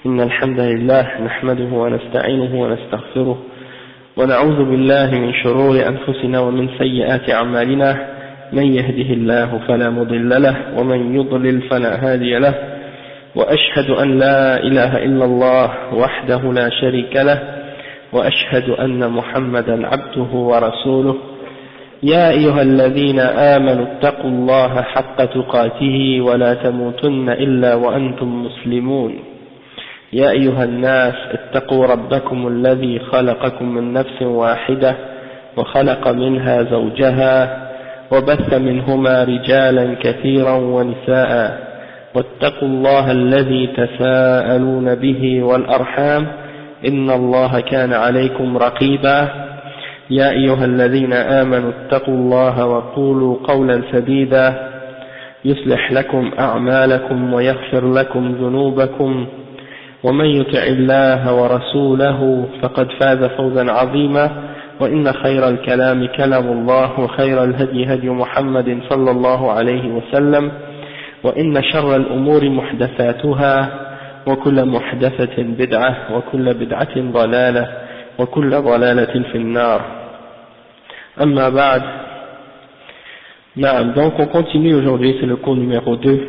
إن الحمد لله نحمده ونستعينه ونستغفره ونعوذ بالله من شرور أنفسنا ومن سيئات أعمالنا من يهده الله فلا مضل له ومن يضلل فلا هادي له وأشهد أن لا إله إلا الله وحده لا شريك له وأشهد أن محمدا عبده ورسوله يا أيها الذين آمنوا اتقوا الله حق تقاته ولا تموتن إلا وأنتم مسلمون يا أيها الناس اتقوا ربكم الذي خلقكم من نفس واحدة وخلق منها زوجها وبث منهما رجالا كثيرا ونساء واتقوا الله الذي تساءلون به والأرحام إن الله كان عليكم رقيبا يا أيها الذين آمنوا اتقوا الله وقولوا قولا سديدا يصلح لكم أعمالكم ويغفر لكم ذنوبكم ومن يطع الله ورسوله فقد فاز فوزا عظيما وإن خير الكلام كلام الله وخير الهدي هدي محمد صلى الله عليه وسلم وإن شر الأمور محدثاتها وكل محدثة بدعة وكل بدعة ضلالة وكل ضلالة في النار. أما بعد. Donc on continue aujourd'hui, c'est le cours numéro 2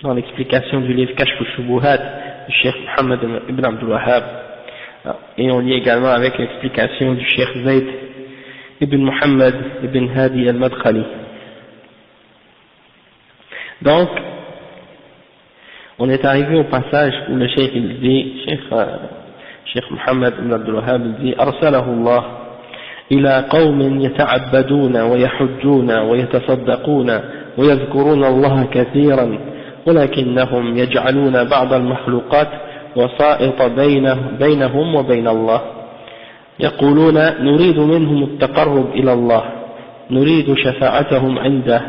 dans l'explication du livre Kashf al-Shubuhat du Cheikh Mohammed ibn Abdul Wahhab, et on lit également avec l'explication du Cheikh Zayd ibn Muhammad ibn Hadi al-Madkhali. Donc on est arrivé au passage où le Cheikh il dit, Cheikh Mohammed ibn Abdul Wahhab il dit أرسله الله إلى قوم يتعبدون ويحجون ويتصدقون ويذكرون الله كثيرا ولكنهم يجعلون بعض المخلوقات وسائط بينهم وبين الله يقولون نريد منهم التقرب إلى الله نريد شفاعتهم عنده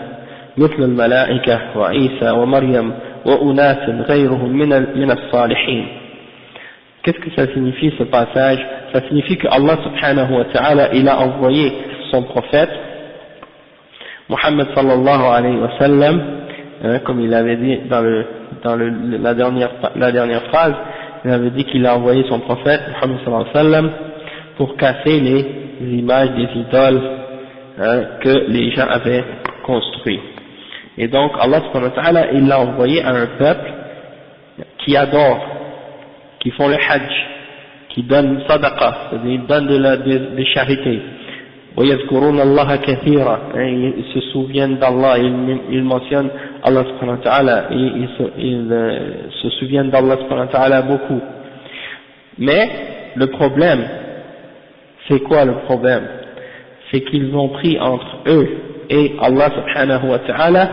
مثل الملائكة وعيسى ومريم وأناس غيرهم من الصالحين. Qu'est-ce que ça signifie ce passage? Ça signifie que Allah subhanahu wa ta'ala il a envoyé son prophète Muhammad sallallahu alayhi wa sallam, comme il avait dit dans la dernière phrase, il avait dit qu'il a envoyé son prophète Muhammad sallallahu alayhi wa sallam pour casser les images des idoles que les gens avaient construites. Et donc Allah subhanahu wa ta'ala il l'a envoyé à un peuple qui adore, qui font le hajj, qui donnent sadaqa, c'est-à-dire ils donnent des charités. وَيَذْكُرُونَ اللَّهَ كَثِيرًا, ils se souviennent d'Allah, ils mentionnent Allah subhanahu wa ta'ala, ils se souviennent d'Allah subhanahu wa ta'ala beaucoup. Mais le problème, c'est quoi le problème? C'est qu'ils ont pris entre eux et Allah subhanahu wa ta'ala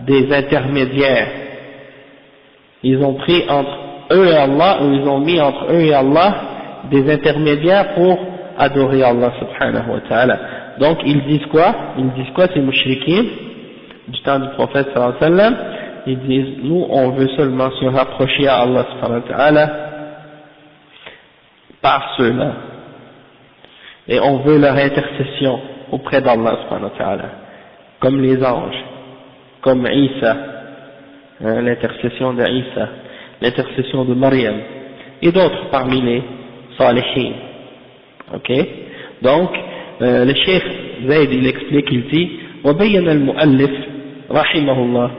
des intermédiaires. Ils ont pris entre eux et Allah, ou ils ont mis entre eux et Allah des intermédiaires pour adorer Allah subhanahu wa ta'ala. Donc ils disent quoi? Ces mouchriquins du temps du prophète sallallahu alayhi wa sallam, ils disent nous on veut seulement se rapprocher à Allah subhanahu wa ta'ala par ceux-là, et on veut leur intercession auprès d'Allah subhanahu wa ta'ala, comme les anges, comme Isa, l'intercession de Isa, l'intercession de Maryam et d'autres parmi les salihin. Ok, donc le Cheikh Zayd il explique, il dit وبين المؤلف رحمه الله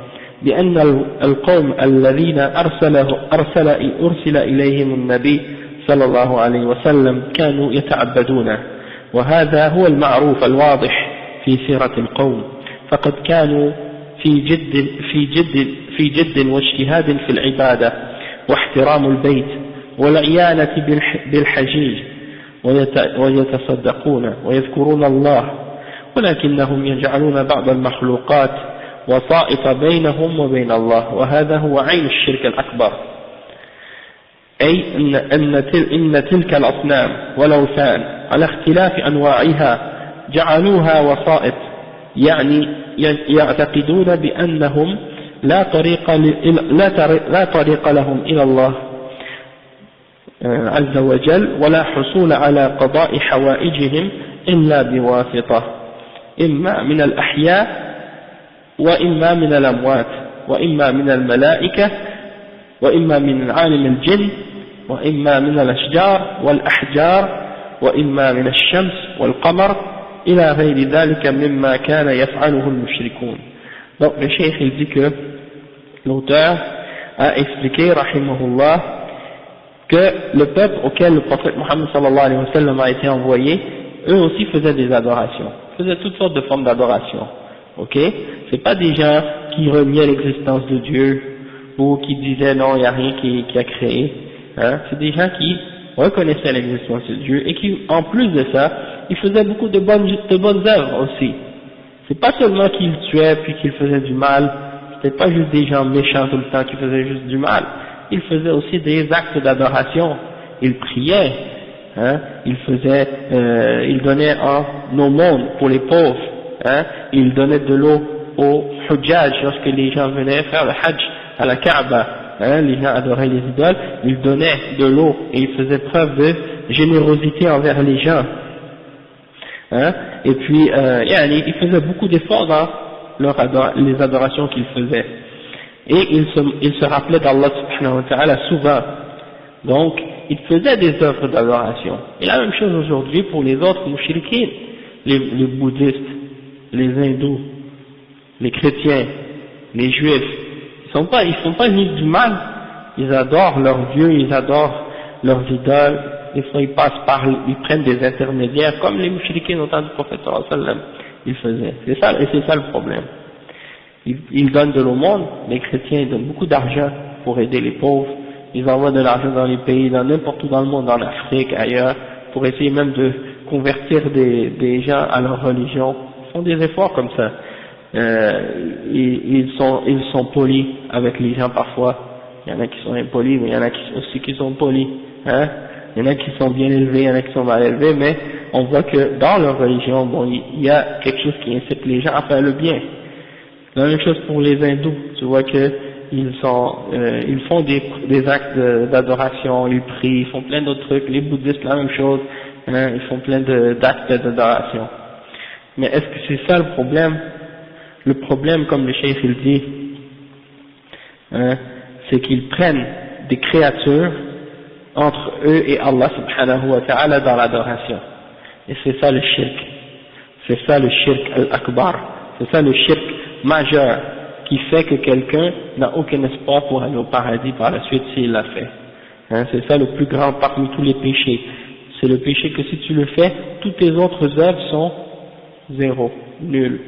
بأن القوم الذين أرسل إليهم النبي صلى الله عليه وسلم كانوا يتعبدون، وهذا هو المعروف الواضح في سيرة القوم، فقد كانوا في جد واجتهاد في العبادة واحترام البيت والعيانة بالحجيج ويتصدقون ويذكرون الله، ولكنهم يجعلون بعض المخلوقات وسائط بينهم وبين الله، وهذا هو عين الشرك الأكبر. أي إن تلك الأصنام والأوثان على اختلاف أنواعها جعلوها وسائط، يعني يعتقدون بأنهم لا طريق لهم إلى الله عز وجل ولا حصول على قضاء حوائجهم إلا بواسطة، إما من الأحياء وإما من الأموات وإما من الملائكة وإما من عالم الجن وإما من الأشجار والأحجار وإما من الشمس والقمر إلى غير ذلك مما كان يفعله المشركون. Donc le cheikh il dit que l'auteur a expliqué rahimahullah que le peuple auquel le prophète Mohammed sallallahu alayhi wa sallam a été envoyé, eux aussi faisaient des adorations, faisaient toutes sortes de formes d'adoration. Ok, c'est pas des gens qui reniaient l'existence de Dieu ou qui disaient non, il n'y a rien qui a créé. Hein? C'est des gens qui reconnaissaient l'existence de Dieu et qui, en plus de ça, ils faisaient beaucoup de bonnes œuvres aussi. C'est pas seulement qu'ils tuaient puis qu'ils faisaient du mal, c'était pas juste des gens méchants tout le temps qui faisaient juste du mal. Ils faisaient aussi des actes d'adoration. Ils priaient, hein? Ils donnaient en aumône pour les pauvres. Hein, ils donnaient de l'eau au hujjaj lorsque les gens venaient faire le hajj à la Kaaba, hein, les gens adoraient les idoles, ils donnaient de l'eau et ils faisaient preuve de générosité envers les gens, hein, et puis ils faisaient beaucoup d'efforts dans les adorations qu'ils faisaient, et ils se rappelaient d'Allah subhanahu wa ta'ala souvent, donc ils faisaient des œuvres d'adoration. Et la même chose aujourd'hui pour les autres mouchriquins, les bouddhistes, les hindous, les chrétiens, les juifs, ils font pas ni du mal, ils adorent leurs dieux, ils adorent leurs idoles, des fois ils prennent des intermédiaires, comme les mouchriquins au temps du prophète sallallahu alayhi wa sallam, ils faisaient. C'est ça le problème. Ils donnent de l'aumône, les chrétiens ils donnent beaucoup d'argent pour aider les pauvres, ils envoient de l'argent dans les pays, dans n'importe où dans le monde, en Afrique, ailleurs, pour essayer même de convertir des gens à leur religion. Ils font des efforts comme ça. Ils sont polis avec les gens parfois. Il y en a qui sont impolis, mais il y en a aussi qui sont polis. Hein? Il y en a qui sont bien élevés, il y en a qui sont mal élevés, mais on voit que dans leur religion, bon, il y a quelque chose qui incite les gens à faire le bien. La même chose pour les hindous. Tu vois que ils font des actes d'adoration, ils prient, ils font plein d'autres trucs. Les bouddhistes, la même chose. Hein? Ils font plein d'actes d'adoration. Mais est-ce que c'est ça le problème? Le problème, comme le cheikh il dit, hein, c'est qu'ils prennent des créatures entre eux et Allah subhanahu wa ta'ala dans l'adoration. Et c'est ça le shirk. C'est ça le shirk al-akbar. C'est ça le shirk majeur qui fait que quelqu'un n'a aucun espoir pour aller au paradis par la suite s'il l'a fait. Hein, c'est ça le plus grand parmi tous les péchés. C'est le péché que si tu le fais, toutes tes autres œuvres sont zéro, nul.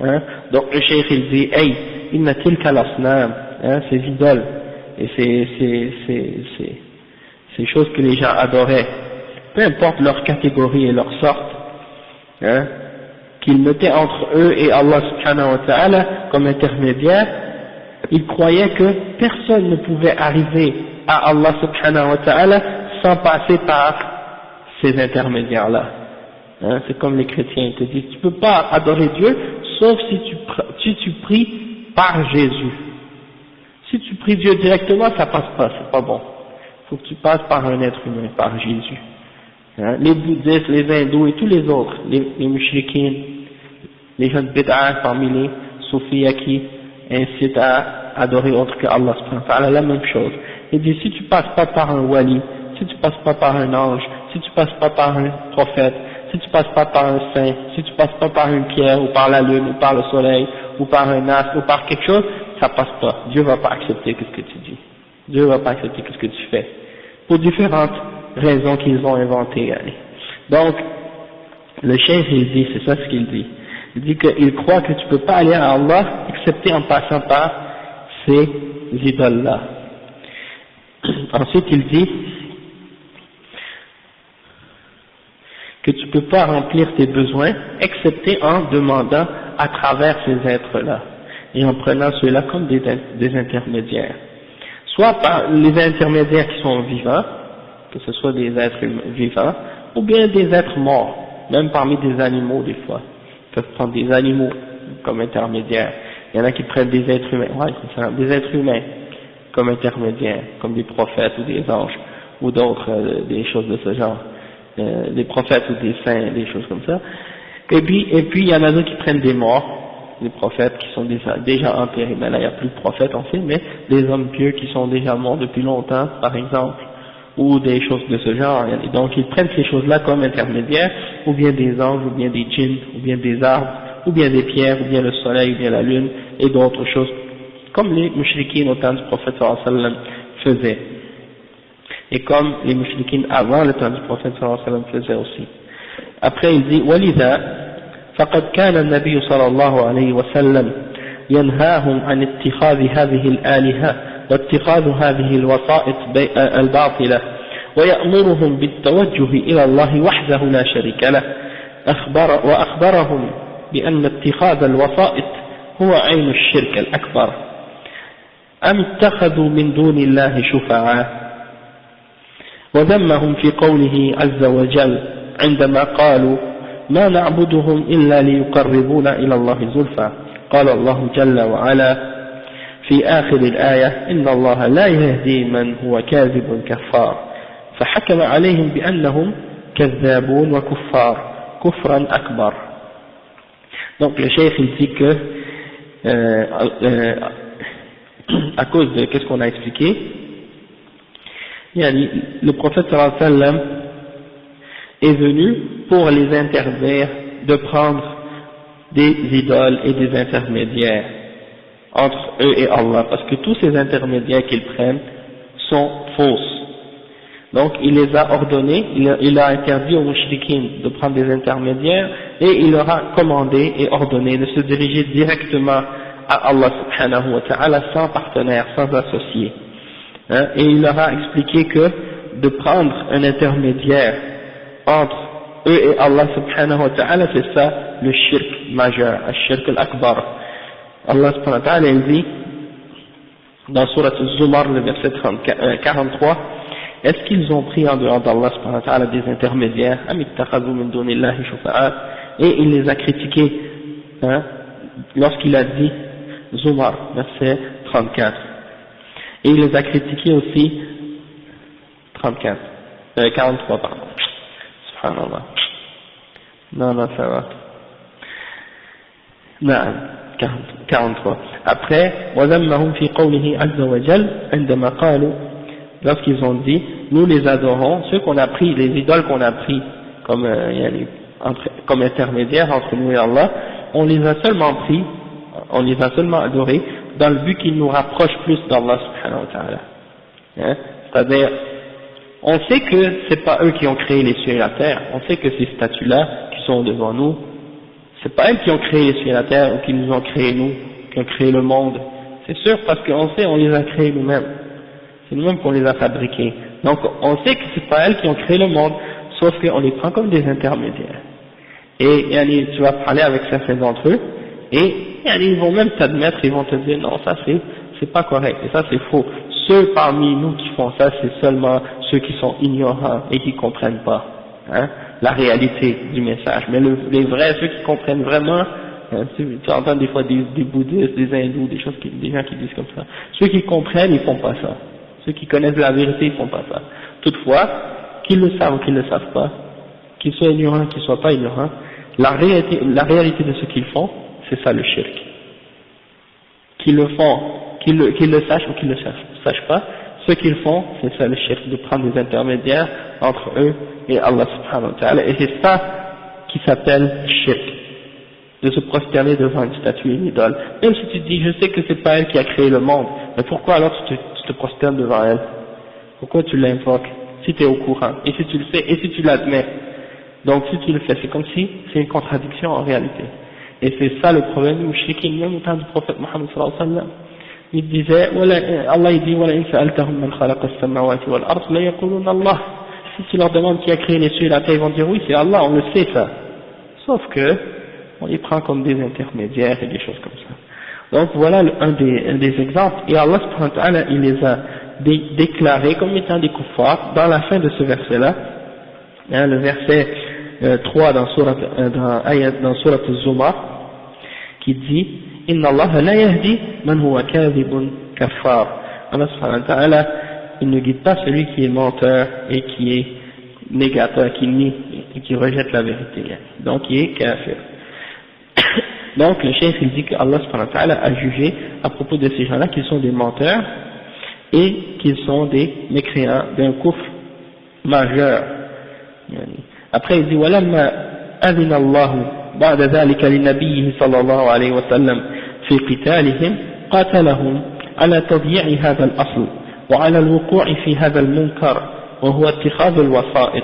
Hein? Donc le cheikh il dit, hey, inna tilka l'asnam, hein, ces idoles, et ces choses que les gens adoraient, peu importe leur catégorie et leur sorte, hein, qu'ils mettaient entre eux et Allah subhanahu wa ta'ala comme intermédiaire, ils croyaient que personne ne pouvait arriver à Allah subhanahu wa ta'ala sans passer par ces intermédiaires-là. Hein, c'est comme les chrétiens, ils te disent, tu peux pas adorer Dieu sauf si tu pries par Jésus. Si tu pries Dieu directement, ça passe pas, c'est pas bon. Faut que tu passes par un être humain, par Jésus. Hein, les bouddhistes, les hindous et tous les autres, les mushrikins, les gens de bid'ah parmi les soufis qui incitent à adorer autre que Allah subhanahu wa ta'ala, la même chose. Il dit, si tu passes pas par un wali, si tu passes pas par un ange, si tu passes pas par un prophète, si tu passes pas par un saint, si tu passes pas par une pierre, ou par la lune, ou par le soleil, ou par un astre, ou par quelque chose, ça passe pas. Dieu va pas accepter ce que tu dis. Dieu va pas accepter ce que tu fais. Pour différentes raisons qu'ils ont inventées. Allez. Donc, le cheikh il dit, c'est ça ce qu'il dit. Il dit qu'il croit que tu peux pas aller à Allah, excepté en passant par ces idoles-là. Ensuite, il dit que tu peux pas remplir tes besoins, excepté en demandant à travers ces êtres-là, et en prenant ceux-là comme des intermédiaires. Soit par les intermédiaires qui sont vivants, que ce soit des êtres vivants, ou bien des êtres morts, même parmi des animaux des fois. Ils peuvent prendre des animaux comme intermédiaires. Il y en a qui prennent des êtres humains, ouais, c'est ça, des êtres humains comme intermédiaires, comme des prophètes ou des anges, ou d'autres, des choses de ce genre. Des prophètes ou des saints, des choses comme ça. Et puis il y en a d'autres qui prennent des morts, les prophètes qui sont déjà enterrés, mais là il n'y a plus de prophètes en fait, mais des hommes pieux qui sont déjà morts depuis longtemps, par exemple, ou des choses de ce genre. Et donc ils prennent ces choses-là comme intermédiaires, ou bien des anges, ou bien des djinns, ou bien des arbres, ou bien des pierres, ou bien le soleil, ou bien la lune, et d'autres choses, comme les mushrikines au temps du prophète sallallahu alayhi wa sallam faisaient. Et comme les mushrikines avant le temps du prophète sallallahu alayhi wa sallam faisaient aussi. Après il dit وَلِذَا فقد كان النبي صلى الله عليه وسلم ينهاهم عن اتخاذ هذه الآلهة واتخاذ هذه الوسائط الباطلة ويأمرهم بالتوجه إلى الله وحده لا شريك له وأخبرهم بأن اتخاذ الوسائط هو عين الشرك الأكبر أم اتخذوا من دون الله شفعاء وذمهم في قوله عز وجل عندما قالوا ما نعبدهم إلا ليقربونا إلى الله زلفى قال الله جل وعلا في آخر الآية إن الله لا يهدي من هو كاذب كفار فحكم عليهم بأنهم كذابون وكفار كفرا أكبر. Donc le cheikh il dit que à cause de qu'est-ce qu'on a expliqué, le prophète sallallahu alayhi wa sallam est venu pour les interdire de prendre des idoles et des intermédiaires entre eux et Allah, parce que tous ces intermédiaires qu'ils prennent sont fausses. Donc il les a ordonnés, il a interdit aux mushrikines de prendre des intermédiaires, et il leur a commandé et ordonné de se diriger directement à Allah subhanahu wa ta'ala sans partenaire, sans associé. Et il leur a expliqué que de prendre un intermédiaire entre eux et Allah subhanahu wa ta'ala, c'est ça le shirk majeur, le shirk al-akbar. Allah subhanahu wa ta'ala il dit dans Surat al-Zumar, le verset 43, est-ce qu'ils ont pris en dehors d'Allah subhanahu wa ta'ala des intermédiaires, et il les a critiqués lorsqu'il a dit Zumar, verset 34, et il les a critiqués aussi 43 pardon. Subhanallah. Non, ça va. Non, 43. Après, وَذَمَّهُمْ فِي قَوْلِهِ عَزَّ وَجَلَّ عندما قالوا, lorsqu'ils ont dit, nous les adorons, ceux qu'on a pris, les idoles qu'on a pris comme intermédiaires entre nous et Allah, on les a seulement pris, on les a seulement adorés dans le but qu'ils nous rapprochent plus d'Allah subhanahu wa ta'ala. C'est-à-dire, on sait que c'est pas eux qui ont créé les cieux et la terre, on sait que ces statues-là qui sont devant nous, c'est pas elles qui ont créé les cieux et la terre, ou qui nous ont créé nous, qui ont créé le monde, c'est sûr, parce qu'on sait on les a créés nous-mêmes, c'est nous-mêmes qu'on les a fabriqués, donc on sait que c'est pas elles qui ont créé le monde, sauf qu'on les prend comme des intermédiaires, et tu vas parler avec certains d'entre eux, et ils vont même t'admettre, ils vont te dire non ça c'est pas correct, et ça c'est faux. Ceux parmi nous qui font ça, c'est seulement ceux qui sont ignorants et qui comprennent pas la réalité du message. Mais les vrais, ceux qui comprennent vraiment, tu entends des fois des bouddhistes, des hindous, des gens qui disent comme ça. Ceux qui comprennent, ils font pas ça. Ceux qui connaissent la vérité, ils font pas ça. Toutefois, qu'ils le savent ou qu'ils ne le savent pas, qu'ils soient ignorants, qu'ils soient pas ignorants, la réalité de ce qu'ils font, c'est ça le shirk. Qu'ils le font, qu'ils le sachent ou qu'ils ne le sachent pas, ce qu'ils font, c'est ça le shirk, de prendre des intermédiaires entre eux et Allah subhanahu wa ta'ala, et c'est ça qui s'appelle shirk, de se prosterner devant une statue, une idole. Même si tu dis, je sais que c'est pas elle qui a créé le monde, mais pourquoi alors tu te prosternes devant elle? Pourquoi tu l'invoques, si tu es au courant, et si tu le sais, et si tu l'admets? Donc si tu le fais, c'est comme si c'est une contradiction en réalité. Et c'est ça le problème du mushrikin, même au temps du prophète Mohammed sallallahu alayhi wa sallam. Il disait, Allah il dit, si tu leur demandes qui a créé les cieux et la terre, ils vont dire oui c'est Allah, on le sait ça. Sauf que, on les prend comme des intermédiaires et des choses comme ça. Donc voilà un des exemples, et Allah subhanahu wa ta'ala, il les a déclarés comme étant des kuffars dans la fin de ce verset-là, le verset 3 dans Surat al-Zumar, qui dit, Inna Allah la yahdi man huwa kadhibun kaffar. Allah subhanahu wa ta'ala, il ne guide pas celui qui est menteur et qui est négateur, qui nie et qui rejette la vérité. Donc il est kafir. Donc le cheikh il dit que Allah subhanahu wa ta'ala a jugé à propos de ces gens-là qu'ils sont des menteurs et qu'ils sont des mécréants d'un kufr majeur. Après il dit ولما أذن الله بعد ذلك لنبيه صلى الله عليه وسلم في قتالهم قاتلهم على تضييع هذا الأصل وعلى الوقوع في هذا المنكر وهو اتخاذ الوسائط،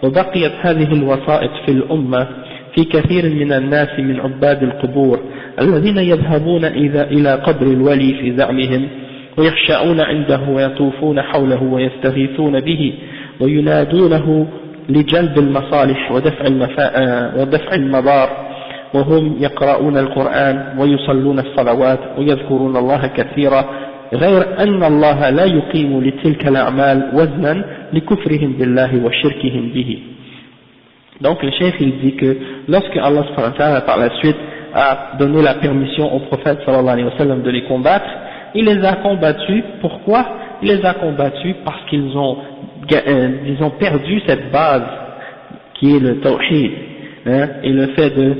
وبقيت هذه الوسائط في الأمة في كثير من الناس من عباد القبور الذين يذهبون إلى قبر الولي في زعمهم ويخشعون عنده ويطوفون حوله ويستغيثون به وينادونه لجلب المصالح ودفع المضار، وهم يقرؤون القرآن ويصلون الصلوات ويذكرون الله كثيرا، غير أن الله لا يقيم لتلك الأعمال وزنا لكفرهم بالله وشركهم به. Donc le chef il dit que lorsque Allah subhanahu wa ta'ala par la suite a donné la permission au prophète sallallahu alayhi wa sallam de les combattre, il les a combattus. Pourquoi? Il les a combattus parce qu'ils ont perdu cette base qui est le tawhid, et le fait de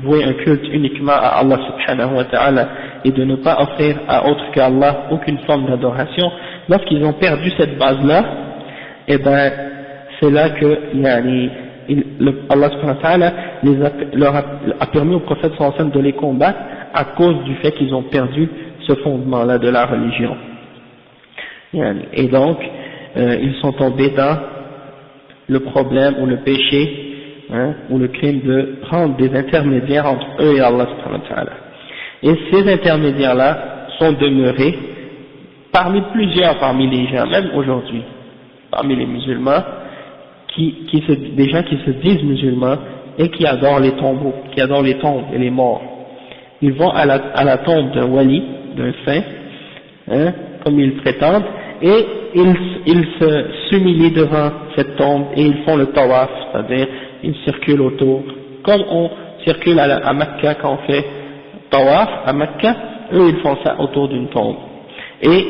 vouer un culte uniquement à Allah subhanahu wa ta'ala et de ne pas offrir à autre qu'Allah aucune forme d'adoration. Lorsqu'ils ont perdu cette base-là, et ben c'est là que Allah subhanahu wa ta'ala leur a permis au prophète sallallahu alayhi wa sallam de les combattre à cause du fait qu'ils ont perdu ce fondement-là de la religion. Et donc ils sont tombés dans le problème ou le péché, ou le crime de prendre des intermédiaires entre eux et Allah subhanahu wa ta'ala. Et ces intermédiaires-là sont demeurés parmi les gens, même aujourd'hui, parmi les musulmans, des gens qui se disent musulmans et qui adorent les tombeaux, qui adorent les tombes et les morts. Ils vont à la tombe d'un wali, d'un saint, comme ils prétendent, et ils s'humilient devant cette tombe et ils font le tawaf, c'est-à-dire ils circulent autour, comme on circule à Mecca quand on fait tawaf à Mecca, eux ils font ça autour d'une tombe. Et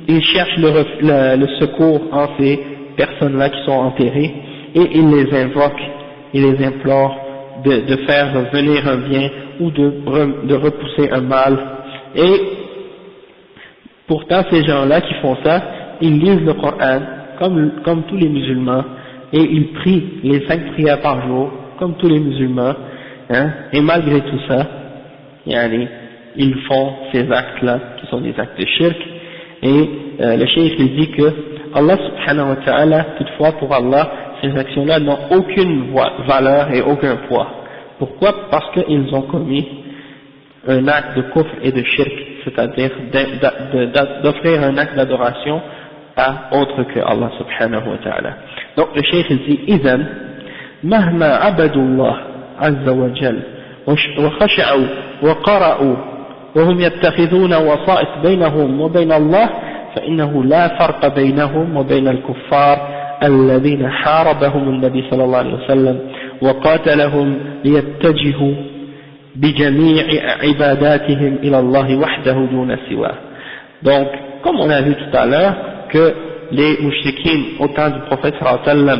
ils cherchent le secours en ces personnes-là qui sont enterrées, et ils les invoquent, ils les implorent de faire venir un bien ou de repousser un mal. Et pourtant ces gens-là qui font ça, ils lisent le Coran comme tous les musulmans, et ils prient les 5 prières par jour comme tous les musulmans, et malgré tout ça, ils font ces actes-là qui sont des actes de shirk. Et le cheikh il dit que Allah subhanahu wa ta'ala, toutefois pour Allah, ces actions-là n'ont aucune valeur et aucun poids. Pourquoi? Parce qu'ils ont commis un acte de kufr et de shirk, c'est-à-dire d'offrir un acte d'adoration à autre que Allah subhanahu wa ta'ala. Donc le cheikh il dit إذن مهما عبدوا الله عز وجل وخشعوا وقرأوا وهم يتخذون وسائط بينهم وبين الله فإنه لا فرق بينهم وبين الكفار الذين حاربهم النبي صلى الله عليه وسلم وقاتلهم ليتجهوا بجميع عباداتهم إلى الله وحده دون سواه. Donc, comme on a vu tout à l'heure, que les mouchriquines au temps du prophète sallallahu alayhi wa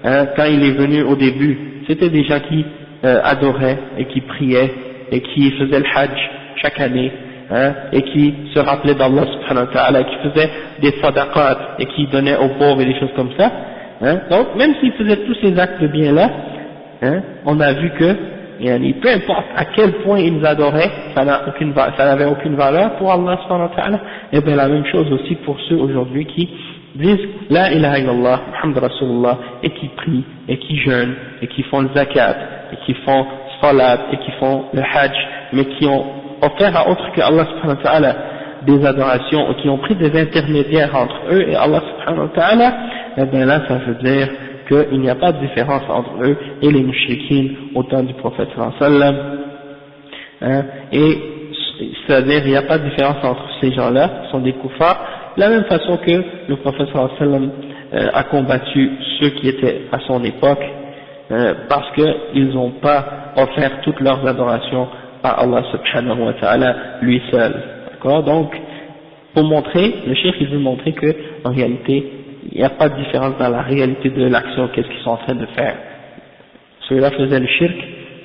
sallam, quand il est venu au début, c'était des gens qui adoraient et qui priaient et qui faisaient le hajj chaque année, et qui se rappelaient d'Allah subhanahu wa ta'ala, qui faisaient des sadaqat et qui donnaient aux pauvres et des choses comme ça. Donc même s'ils faisaient tous ces actes de bien là, on a vu que peu importe à quel point ils adoraient, ça n'avait aucune valeur pour Allah subhanahu wa ta'ala. Et bien la même chose aussi pour ceux aujourd'hui qui disent La ilaha illallah, Muhammad Rasulullah, et qui prient, et qui jeûnent, et qui font le zakat, et qui font salat, et qui font le hajj, mais qui ont offert à autre que Allah subhanahu wa ta'ala des adorations, ou qui ont pris des intermédiaires entre eux et Allah subhanahu wa ta'ala. Et bien là ça veut dire qu'il n'y a pas de différence entre eux et les mouchriquines au temps du prophète sallallahu alayhi wa sallam, et c'est-à-dire il n'y a pas de différence entre ces gens-là, qui sont des kuffars, de la même façon que le prophète sallallahu alayhi wa sallam a combattu ceux qui étaient à son époque, parce qu'ils n'ont pas offert toutes leurs adorations à Allah subhanahu wa ta'ala lui seul. D'accord? Donc, pour montrer, le cheikh il veut montrer que en réalité, il n'y a pas de différence dans la réalité de l'action, qu'est-ce qu'ils sont en train de faire. Ceux-là faisaient le shirk,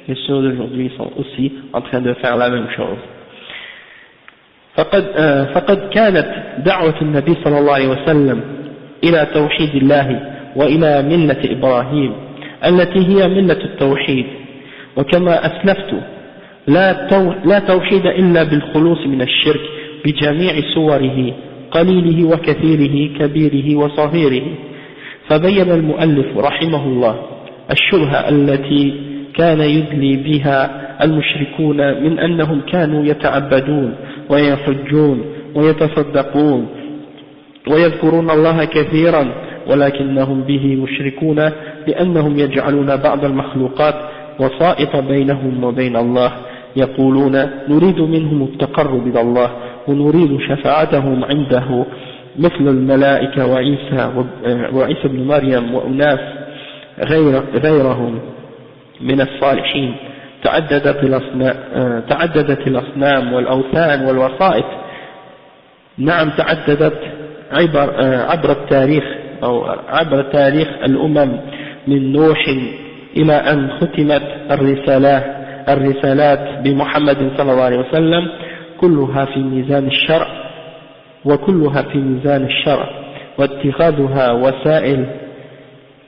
et ceux d'aujourd'hui sont aussi en train de faire la même chose. فقد كانت دعوة النبي صلى الله عليه وسلم إلى توحيد الله وإلى ملة إبراهيم التي هي ملة التوحيد، وكما أسلفت لا توحيد إلا بالخلوص من الشرك بجميع صوره قليله وكثيره كبيره وصغيره. فبين المؤلف رحمه الله الشبهة التي كان يدلي بها المشركون من أنهم كانوا يتعبدون ويحجون ويتصدقون ويذكرون الله كثيرا ولكنهم به مشركون، لأنهم يجعلون بعض المخلوقات وسائط بينهم وبين الله، يقولون نريد منهم التقرب إلى الله ونريد شفاعتهم عنده مثل الملائكة وعيسى بن مريم وأناس غيرهم من الصالحين. تعددت الأصنام والأوثان والوسائط، نعم تعددت عبر التاريخ أو عبر تاريخ الأمم من نوح إلى أن ختمت الرسالات بمحمد صلى الله عليه وسلم، كلها في ميزان الشرع واتخاذها وسائل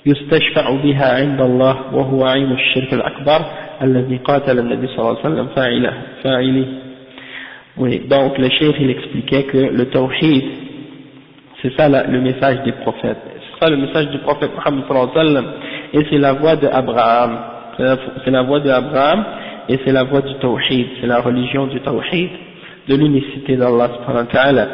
يستشفع بها عند الله، وهو عين الشرك الأكبر الذي قاتل النبي صلى الله عليه وسلم فاعله. Oui, donc le cheikh il expliquait que le tawhid, c'est ça le message des prophètes, c'est ça le message du prophète Muhammad sallallahu alayhi wa sallam, et c'est la voie d'Abraham, c'est la voie d'Abraham et c'est la voie du tawhid, c'est la religion du tawhid, de l'unicité d'Allah subhanahu wa ta'ala,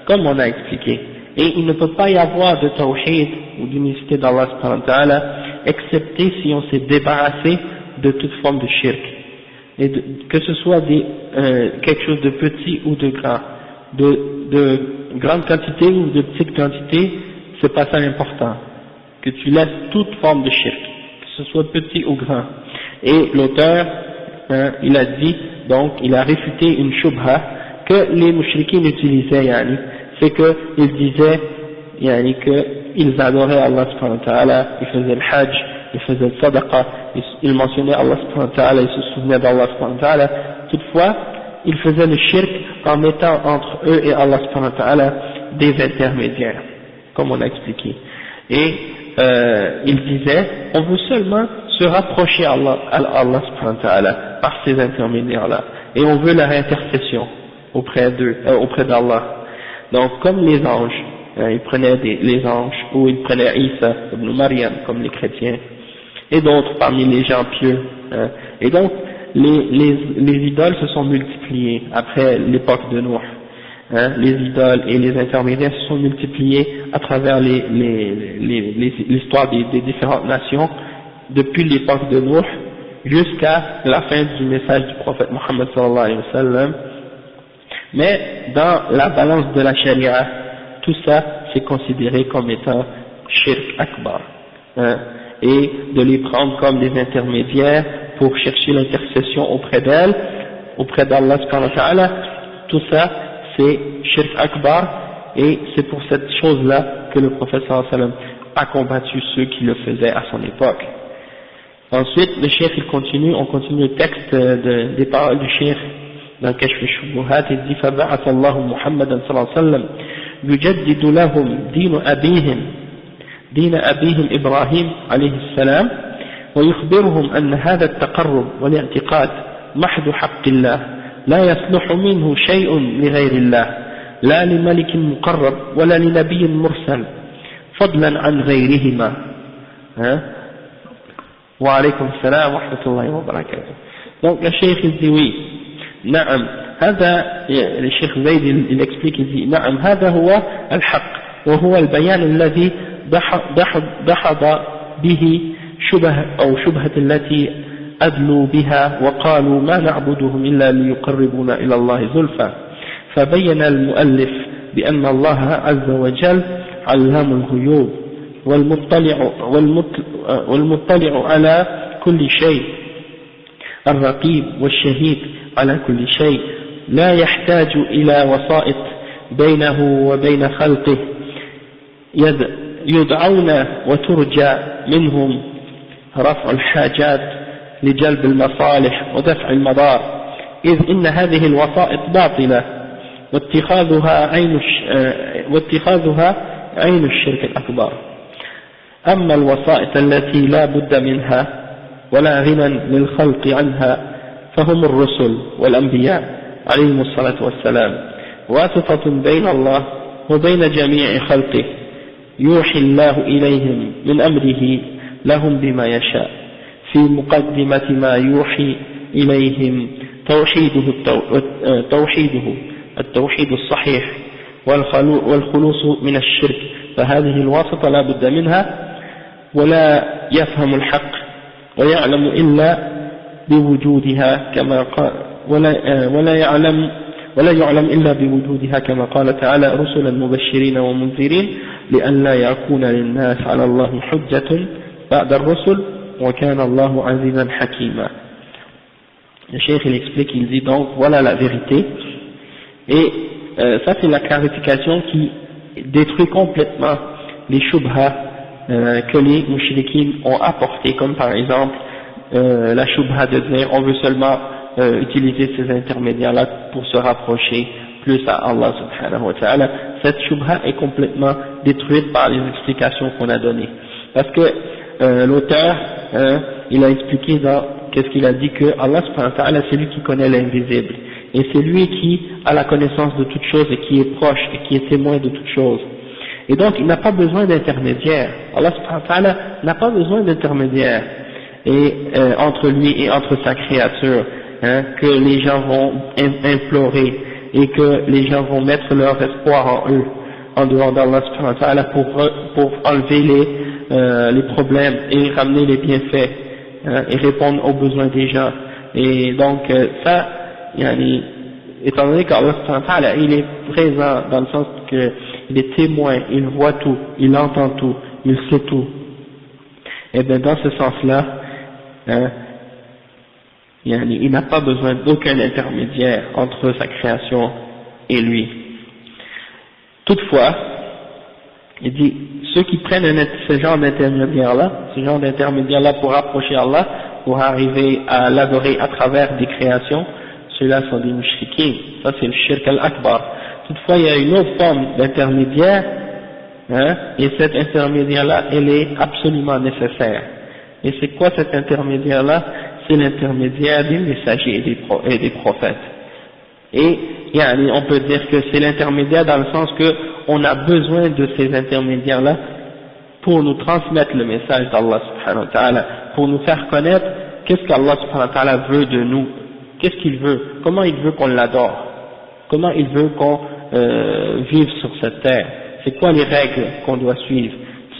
comme on a expliqué. Et il ne peut pas y avoir de tawhid ou d'unicité d'Allah subhanahu wa ta'ala excepté si on s'est débarrassé de toute forme de shirk, et que ce soit quelque chose de petit ou de grand, de grande quantité ou de petite quantité, c'est pas ça l'important, que tu laisses toute forme de shirk, que ce soit petit ou grand. Et l'auteur, il a dit, donc il a réfuté une shubha que les mushrikines utilisaient, c'est qu'ils disaient qu'ils adoraient Allah subhanahu wa ta'ala, ils faisaient le hajj, ils faisaient le sadaqa, ils mentionnaient Allah subhanahu wa ta'ala, ils se souvenaient d'Allah subhanahu wa ta'ala. Toutefois, ils faisaient le shirk en mettant entre eux et Allah subhanahu wa ta'ala des intermédiaires, comme on a expliqué. Et ils disaient, on veut seulement se rapprocher à Allah subhanahu wa ta'ala par ces intermédiaires-là, et on veut leur intercession auprès d'Allah. Donc, comme les anges, ils prenaient les anges, ou ils prenaient Isa ibn Maryam, comme les chrétiens, et d'autres parmi les gens pieux. Et donc, les idoles se sont multipliées après l'époque de Nuh. Les idoles et les intermédiaires se sont multipliés à travers l'histoire des différentes nations, depuis l'époque de Nuh jusqu'à la fin du message du prophète Muhammad sallallahu alayhi wa sallam. Mais dans la balance de la charia, tout ça c'est considéré comme étant shirk akbar, et de les prendre comme des intermédiaires pour chercher l'intercession auprès d'elle, auprès d'Allah subhanahu wa ta'ala, tout ça c'est shirk akbar, et c'est pour cette chose-là que le prophète sallallahu alayhi wa sallam a combattu ceux qui le faisaient à son époque. Ensuite le cheikh on continue le texte des paroles du cheikh dans Kashf al-Shubuhat. Il dit فبعث الله محمدا صلى الله عليه وسلم يجدد لهم دين أبيهم إبراهيم عليه السلام، ويخبرهم أن هذا التقرب والاعتقاد محض حق الله لا يصلح منه شيء لغير الله، لا لملك مقرب ولا لنبي مرسل فضلا عن غيرهما. وعليكم السلام ورحمة الله وبركاته. Donc le cheikh il dit oui, نعم هذا الشيخ زيد il explique, il dit نعم هذا هو الحق، وهو البيان الذي دحض به شبهة التي أدلوا بها وقالوا ما نعبدهم إلا ليقربونا إلى الله زلفى. فبين المؤلف بأن الله عز وجل علام الغيوب والمطلع على كل شيء، الرقيب والشهيد على كل شيء، لا يحتاج إلى وسائط بينه وبين خلقه يدعون وترجى منهم رفع الحاجات لجلب المصالح ودفع المضار، إذ إن هذه الوسائط باطلة واتخاذها عين الشرك الأكبر. أما الوسائط التي لا بد منها ولا غنى للخلق عنها فهم الرسل والأنبياء عليهم الصلاة والسلام، واسطة بين الله وبين جميع خلقه، يوحي الله إليهم من أمره لهم بما يشاء. في مقدمة ما يوحي إليهم التوحيد الصحيح والخلوص من الشرك، فهذه الواسطة لا بد منها، ولا يفهم الحق ويعلم إلا بوجودها كما قال ولا يعلم إلا بوجودها كما قال تعالى: رسلا مبشرين ومنذرين لئلا يكون للناس على الله حجة بعد الرسل وكان الله عزيزا حكيما. Le cheikh il explique, il dit donc voilà la vérité, et ça c'est la clarification qui détruit complètement les shubha que les mouchriquines ont apporté, comme par exemple la shubha de dire on veut seulement utiliser ces intermédiaires là pour se rapprocher plus à Allah subhanahu wa ta'ala. Cette shubha est complètement détruite par les explications qu'on a données, parce que l'auteur il a expliqué dans qu'est-ce qu'il a dit, que Allah subhanahu wa ta'ala c'est lui qui connaît l'invisible, et c'est lui qui a la connaissance de toutes choses et qui est proche et qui est témoin de toutes choses, et donc il n'a pas besoin d'intermédiaire. Allah subhanahu wa ta'ala n'a pas besoin d'intermédiaire et entre lui et entre sa créature, que les gens vont implorer et que les gens vont mettre leur espoir en eux, en dehors d'Allah subhanahu wa ta'ala, pour enlever les problèmes et ramener les bienfaits, et répondre aux besoins des gens. Et donc ça, étant donné qu'Allah subhanahu wa ta'ala il est présent dans le sens qu'il est témoin, il voit tout, il entend tout, il sait tout, et bien dans ce sens-là, il n'a pas besoin d'aucun intermédiaire entre sa création et lui. Toutefois, il dit, ceux qui prennent ce genre d'intermédiaire-là pour approcher Allah, pour arriver à l'adorer à travers des créations, ceux-là sont des mushrikins. Ça c'est le shirk al-akbar. Toutefois, il y a une autre forme d'intermédiaire, et cet intermédiaire-là, elle est absolument nécessaire. Et c'est quoi cet intermédiaire-là? C'est l'intermédiaire des messagers et des prophètes. Et on peut dire que c'est l'intermédiaire dans le sens que on a besoin de ces intermédiaires-là pour nous transmettre le message d'Allah subhanahu wa ta'ala, pour nous faire connaître qu'est-ce qu'Allah subhanahu wa ta'ala veut de nous, qu'est-ce qu'il veut, comment il veut qu'on l'adore, comment il veut qu'on vive sur cette terre, c'est quoi les règles qu'on doit suivre.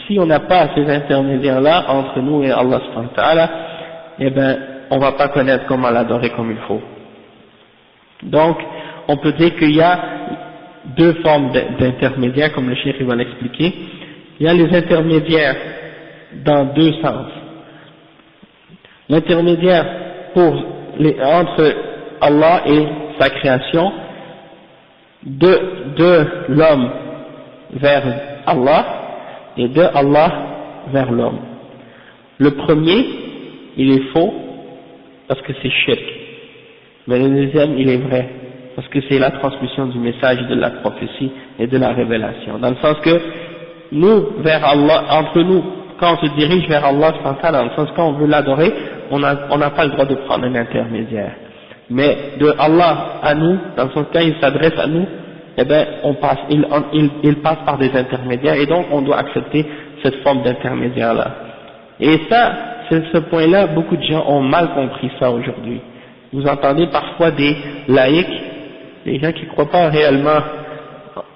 Si on n'a pas ces intermédiaires-là entre nous et Allah subhanahu wa ta'ala, eh ben on va pas connaître comment l'adorer comme il faut. Donc on peut dire qu'il y a deux formes d'intermédiaires, comme le cheikh va l'expliquer. Il y a les intermédiaires dans deux sens. L'intermédiaire entre Allah et sa création, de l'homme vers Allah et de Allah vers l'homme. Le premier, il est faux parce que c'est shirk, mais le deuxième, il est vrai parce que c'est la transmission du message de la prophétie et de la révélation, dans le sens que nous, vers Allah, entre nous, quand on se dirige vers Allah, dans le sens quand on veut l'adorer, on n'a pas le droit de prendre un intermédiaire, mais de Allah à nous, dans le sens quand il s'adresse à nous, eh ben il passe par des intermédiaires, et donc on doit accepter cette forme d'intermédiaire là. Et ça, c'est ce point-là, beaucoup de gens ont mal compris ça aujourd'hui. Vous entendez parfois des laïcs, des gens qui ne croient pas réellement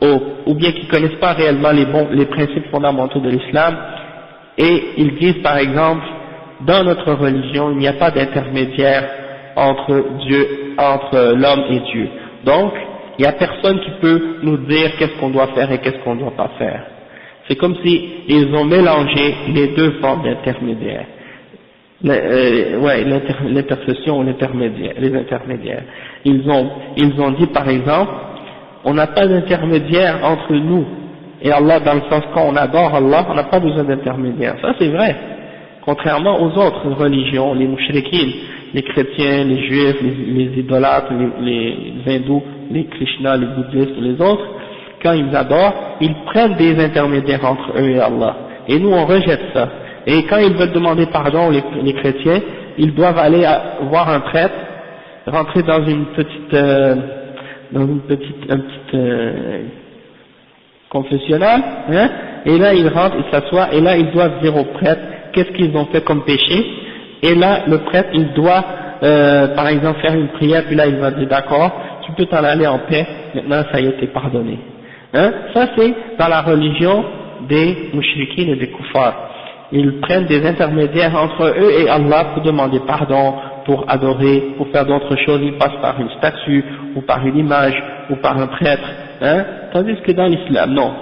ou bien qui ne connaissent pas réellement les principes fondamentaux de l'islam, et ils disent par exemple, dans notre religion il n'y a pas d'intermédiaire entre l'homme et Dieu, donc il n'y a personne qui peut nous dire qu'est-ce qu'on doit faire et qu'est-ce qu'on ne doit pas faire. C'est comme si ils ont mélangé les deux formes d'intermédiaires, l'intercession ou les intermédiaires. Ils ont dit par exemple, on n'a pas d'intermédiaire entre nous et Allah, dans le sens quand on adore Allah, on n'a pas besoin d'intermédiaire. Ça c'est vrai contrairement aux autres religions, les mouchriquines, les chrétiens, les juifs, les idolâtres, les hindous, les krishnas, les bouddhistes, les autres, quand ils adorent, ils prennent des intermédiaires entre eux et Allah. Et nous, on rejette ça. Et quand ils veulent demander pardon, les chrétiens, ils doivent aller voir un prêtre, rentrer dans un petit confessionnal, hein, et là ils rentrent, ils s'assoient, et là ils doivent dire au prêtre qu'est-ce qu'ils ont fait comme péché, et là le prêtre il doit par exemple faire une prière, puis là il va dire d'accord, tu peux t'en aller en paix, maintenant ça y est, t'es pardonné. Hein, ça c'est dans la religion des mouchriquines et des kuffars. Ils prennent des intermédiaires entre eux et Allah pour demander pardon, pour adorer, pour faire d'autres choses, ils passent par une statue, ou par une image, ou par un prêtre, hein, tandis que dans l'islam, non.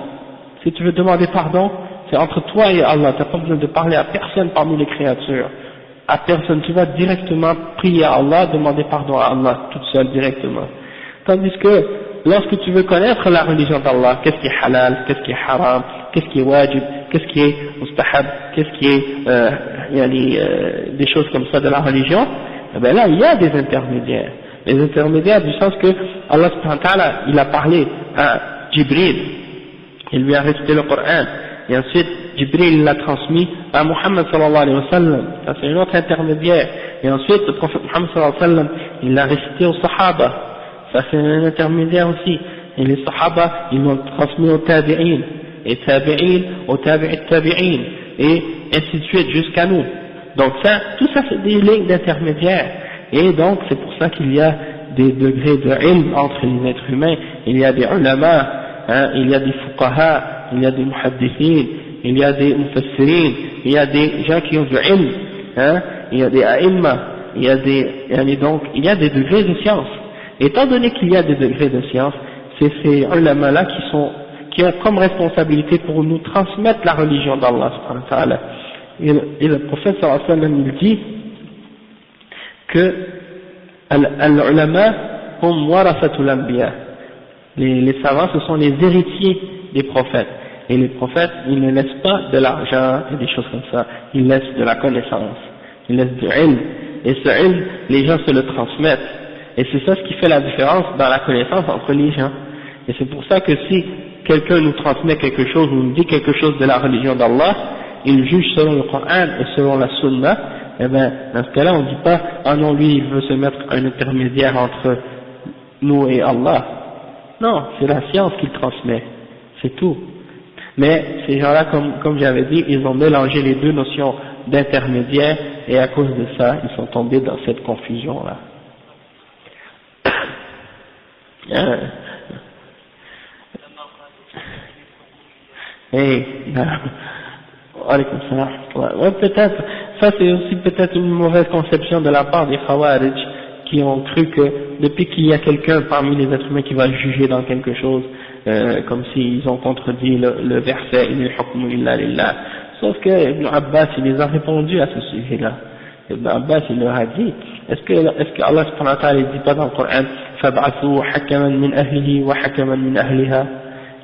Si tu veux demander pardon, c'est entre toi et Allah, tu n'as pas besoin de parler à personne parmi les créatures, à personne, tu vas directement prier à Allah, demander pardon à Allah, toute seule directement. Tandis que, lorsque tu veux connaître la religion d'Allah, qu'est-ce qui est halal, qu'est-ce qui est haram, qu'est-ce qui est wajib, qu'est-ce qui est mustahab, qu'est-ce qui est des choses comme ça de la religion, eh bien là il y a des intermédiaires. Les intermédiaires du sens que Allah subhanahu wa ta'ala, il a parlé à Jibril, il lui a récité le Coran, et ensuite Jibril l'a transmis à Muhammad sallallahu alayhi wa sallam, ça c'est un autre intermédiaire, et ensuite le prophète Muhammad sallallahu alayhi wa sallam, il l'a récité aux Sahaba, ça c'est un intermédiaire aussi, et les Sahaba, ils l'ont transmis aux Tabi'in, et Tabi'in, aux Tabi'in, et ainsi de suite jusqu'à nous. Donc ça, tout ça c'est des lignes d'intermédiaires, et donc c'est pour ça qu'il y a des degrés de ilm entre les êtres humains, il y a des ulama, hein, il y a des fuqaha, il y a des muhaddithin, il y a des mufassirin, il y a des gens qui ont du ilm, hein, il y a des a'imma, il y a des degrés de science. Étant donné qu'il y a des degrés de science, c'est ces ulama-là qui ont comme responsabilité pour nous transmettre la religion d'Allah subhanahu wa ta'ala. Et le prophète sallallahu alayhi wa sallam il dit que al-ulama hum warathatul anbiya, les savants ce sont les héritiers des prophètes, et les prophètes ils ne laissent pas de l'argent et des choses comme ça, ils laissent de la connaissance, ils laissent du ilm, et ce ilm les gens se le transmettent, et c'est ça ce qui fait la différence dans la connaissance entre les gens. Et c'est pour ça que si quelqu'un nous transmet quelque chose ou nous dit quelque chose de la religion d'Allah, il juge selon le Coran et selon la Sunna, eh bien, dans ce cas-là, on ne dit pas, ah non, lui, il veut se mettre un intermédiaire entre nous et Allah. Non, c'est la science qu'il transmet, c'est tout. Mais ces gens-là, comme j'avais dit, ils ont mélangé les deux notions d'intermédiaire, et à cause de ça, ils sont tombés dans cette confusion-là. Ouais, peut-être, ça c'est aussi peut-être une mauvaise conception de la part des Khawarij qui ont cru que depuis qu'il y a quelqu'un parmi les êtres humains qui va juger dans quelque chose, comme s'ils ont contredit le verset Il hukmu illa lillah. Sauf que Ibn Abbas il les a répondu à ce sujet-là. Ibn Abbas il leur a dit, est-ce que Allah subhanahu wa ta'ala dit pas dans le Coran فَبْعَثُوا حَكَمًا مِنْ أَهْلِهِ وَحَكَمًا مِنْ أَهْلِهَا,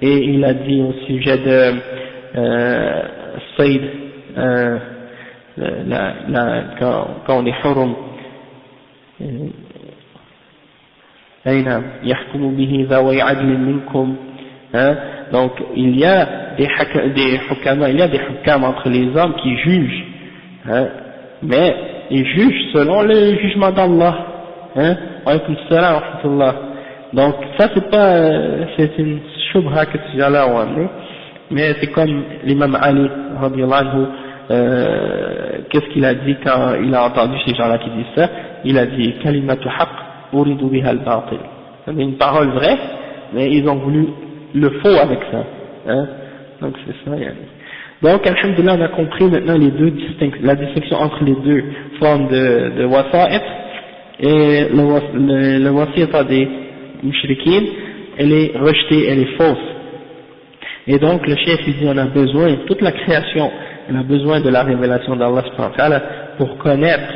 et il a dit au sujet de Saïd, quand on est hurum, يَحْكُمُ بِهِ ذَوَيْ عَدْلٍ مِنْكُمْ, donc il y a des hukama, il y a des hukam entre les hommes qui jugent, mais ils jugent selon le jugement d'Allah. Alaykoum salam wa rahmatullah. Donc ça c'est pas, c'est une shubha que ces gens-là ont amené, mais c'est comme l'imam Ali radiyallahu anhu, qu'est-ce qu'il a dit quand il a entendu ces gens-là qui disent ça? Il a dit kalimatu haqq uridu biha al-batil. C'est une parole vraie, mais ils ont voulu le faux avec ça, donc c'est ça. Donc alhamdulillah on a compris maintenant la distinction entre les deux formes de wasa'it. Et le wasiyata des mushrikines, elle est rejetée, elle est fausse. Et donc le chef il dit on a besoin, toute la création, elle a besoin de la révélation d'Allah subhanahu wa ta'ala pour connaître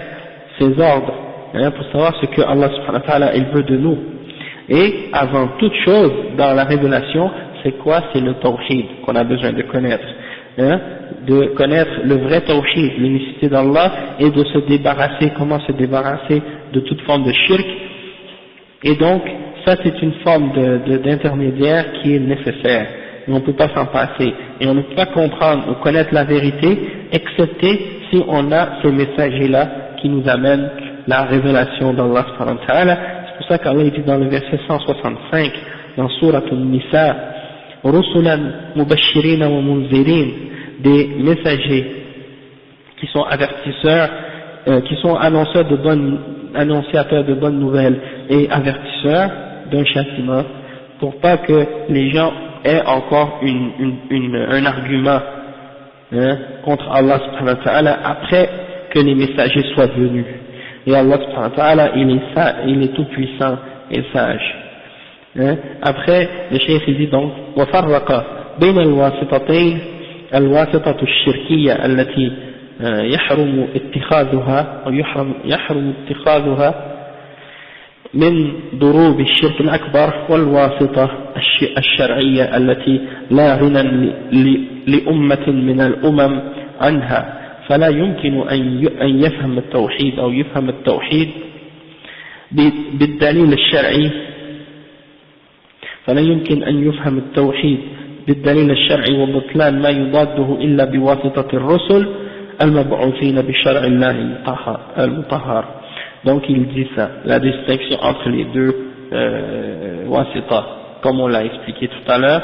ses ordres, pour savoir ce que Allah subhanahu wa ta'ala il veut de nous. Et avant toute chose dans la révélation, c'est quoi? C'est le tawhid qu'on a besoin de connaître. hein, de connaître le vrai tawhid, l'unicité d'Allah, et de se débarrasser, comment se débarrasser de toute forme de shirk. Et donc, ça c'est une forme d'intermédiaire qui est nécessaire, et on ne peut pas s'en passer, et on ne peut pas comprendre ou connaître la vérité, excepté si on a ces messagers-là qui nous amènent la révélation d'Allah subhanahu wa ta'ala. C'est pour ça qu'Allah dit dans le verset 165, dans Surat An-Nisa, « Rusulan mubashirina wa munzirin » des messagers qui sont avertisseurs, qui sont annonciateurs de bonnes nouvelles et avertisseurs d'un châtiment, pour pas que les gens aient encore un argument, hein, contre Allah subhanahu wa ta'ala après que les messagers soient venus. Et Allah subhanahu wa ta'ala, il est tout puissant et sage. Hein. Après, le cheikh dit donc, وَفَرَّقَ بين الواسطتين الواسطة الشركية التي يحرم اتخاذها من ضروب الشرك الأكبر والواسطة الشرعية التي لا غنى لأمة من الأمم عنها، فلا يمكن أن يفهم التوحيد أو يفهم التوحيد بالدليل الشرعي، فلا يمكن أن يفهم التوحيد بالدليل الشرعي وبطلان ما يضاده إلا بواسطة الرسل المبعوثين بشرع الله المطهر. Donc il dit ça, la distinction entre les deux wasita, comme on l'a expliqué tout à l'heure,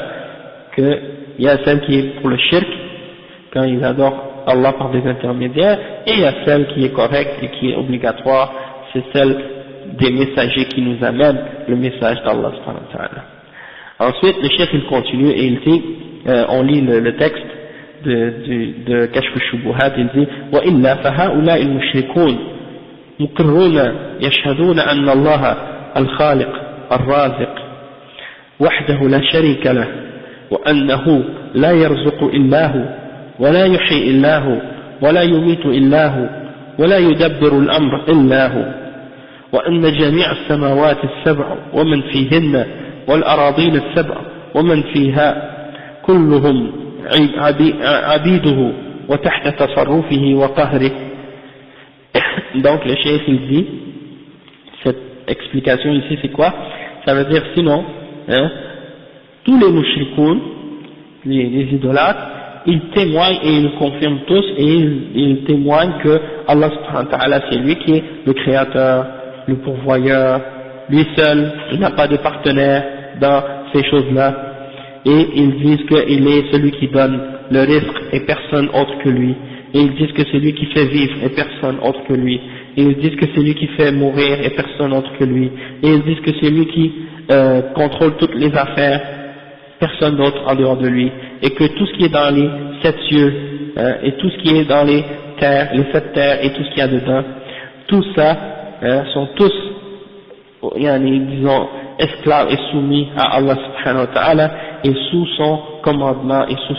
qu'il y a celle qui est pour le shirk, quand ils adorent Allah par des intermédiaires, et il y a celle qui est correcte et qui est obligatoire, c'est celle des messagers qui nous amènent le message d'Allah subhanahu wa ta'ala. Ensuite, le cheikh il continue et il dit, on lit le texte de Kashf al-Shubuhat, il dit وإلا فهؤلاء المشركون مقرون يشهدون أن الله الخالق الرازق وحده لا شريك له، وأنه لا يرزق إلا هو ولا يحيي إلا هو ولا يميت إلا هو ولا يدبر الأمر إلا هو، وأن جميع السماوات السبع ومن فيهن والأراضين السبع ومن فيها كلهم عبيده وتحت تصرفه وقهره. Donc le cheikh il dit, cette explication ici c'est quoi? Ça veut dire sinon, hein, tous les mushrikoun, les idolâtres, ils témoignent et ils confirment tous et ils témoignent que Allah subhanahu wa ta'ala c'est lui qui est le créateur, le pourvoyeur, lui seul, il n'a pas de partenaire dans ces choses-là, et ils disent qu'il est celui qui donne le risque et personne autre que lui, et ils disent que c'est lui qui fait vivre et personne autre que lui, et ils disent que c'est lui qui fait mourir et personne autre que lui, et ils disent que c'est lui qui contrôle toutes les affaires, personne d'autre en dehors de lui, et que tout ce qui est dans les 7 cieux, et tout ce qui est dans les terres, les 7 terres et tout ce qu'il y a dedans, tout ça sont tous, disons, esclaves et soumis à Allah subhanahu wa ta'ala et sous son commandement et sous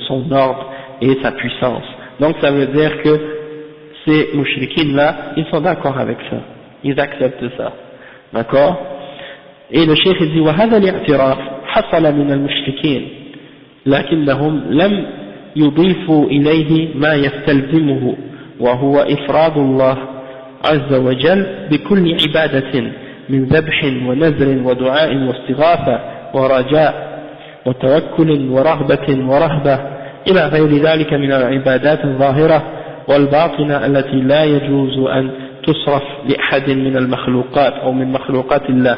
son ordre et sa puissance. Donc ça veut dire que ces mushrikines là, ils sont d'accord avec ça, ils acceptent ça, d'accord? Et le cheikh dit وهذا الاعتراف حصل من المشركين لكنهم لم يضيفوا إليه ما يستلزمه وهو إفراد الله عز وجل بكل عبادة من ذبح ونذر ودعاء واستغاثة ورجاء وتوكل ورغبة ورهبة إلى غير ذلك من العبادات الظاهرة والباطنة التي لا يجوز أن تصرف لأحد من المخلوقات أو من مخلوقات الله،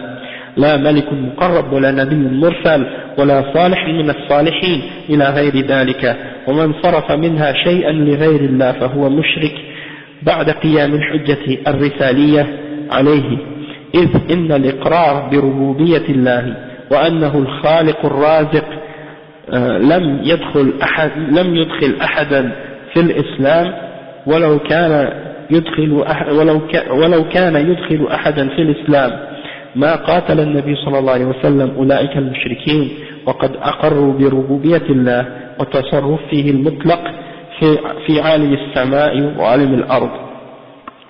لا ملك مقرب ولا نبي مرسل ولا صالح من الصالحين إلى غير ذلك، ومن صرف منها شيئا لغير الله فهو مشرك بعد قيام الحجة الرسالية عليه، إذ إن الإقرار بربوبية الله وأنه الخالق الرازق لم يدخل أحدا في الإسلام ولو كان يدخل أحدا في الإسلام ما قاتل النبي صلى الله عليه وسلم أولئك المشركين وقد أقروا بربوبية الله وتصرفه المطلق في عالم السماء وعالم الأرض.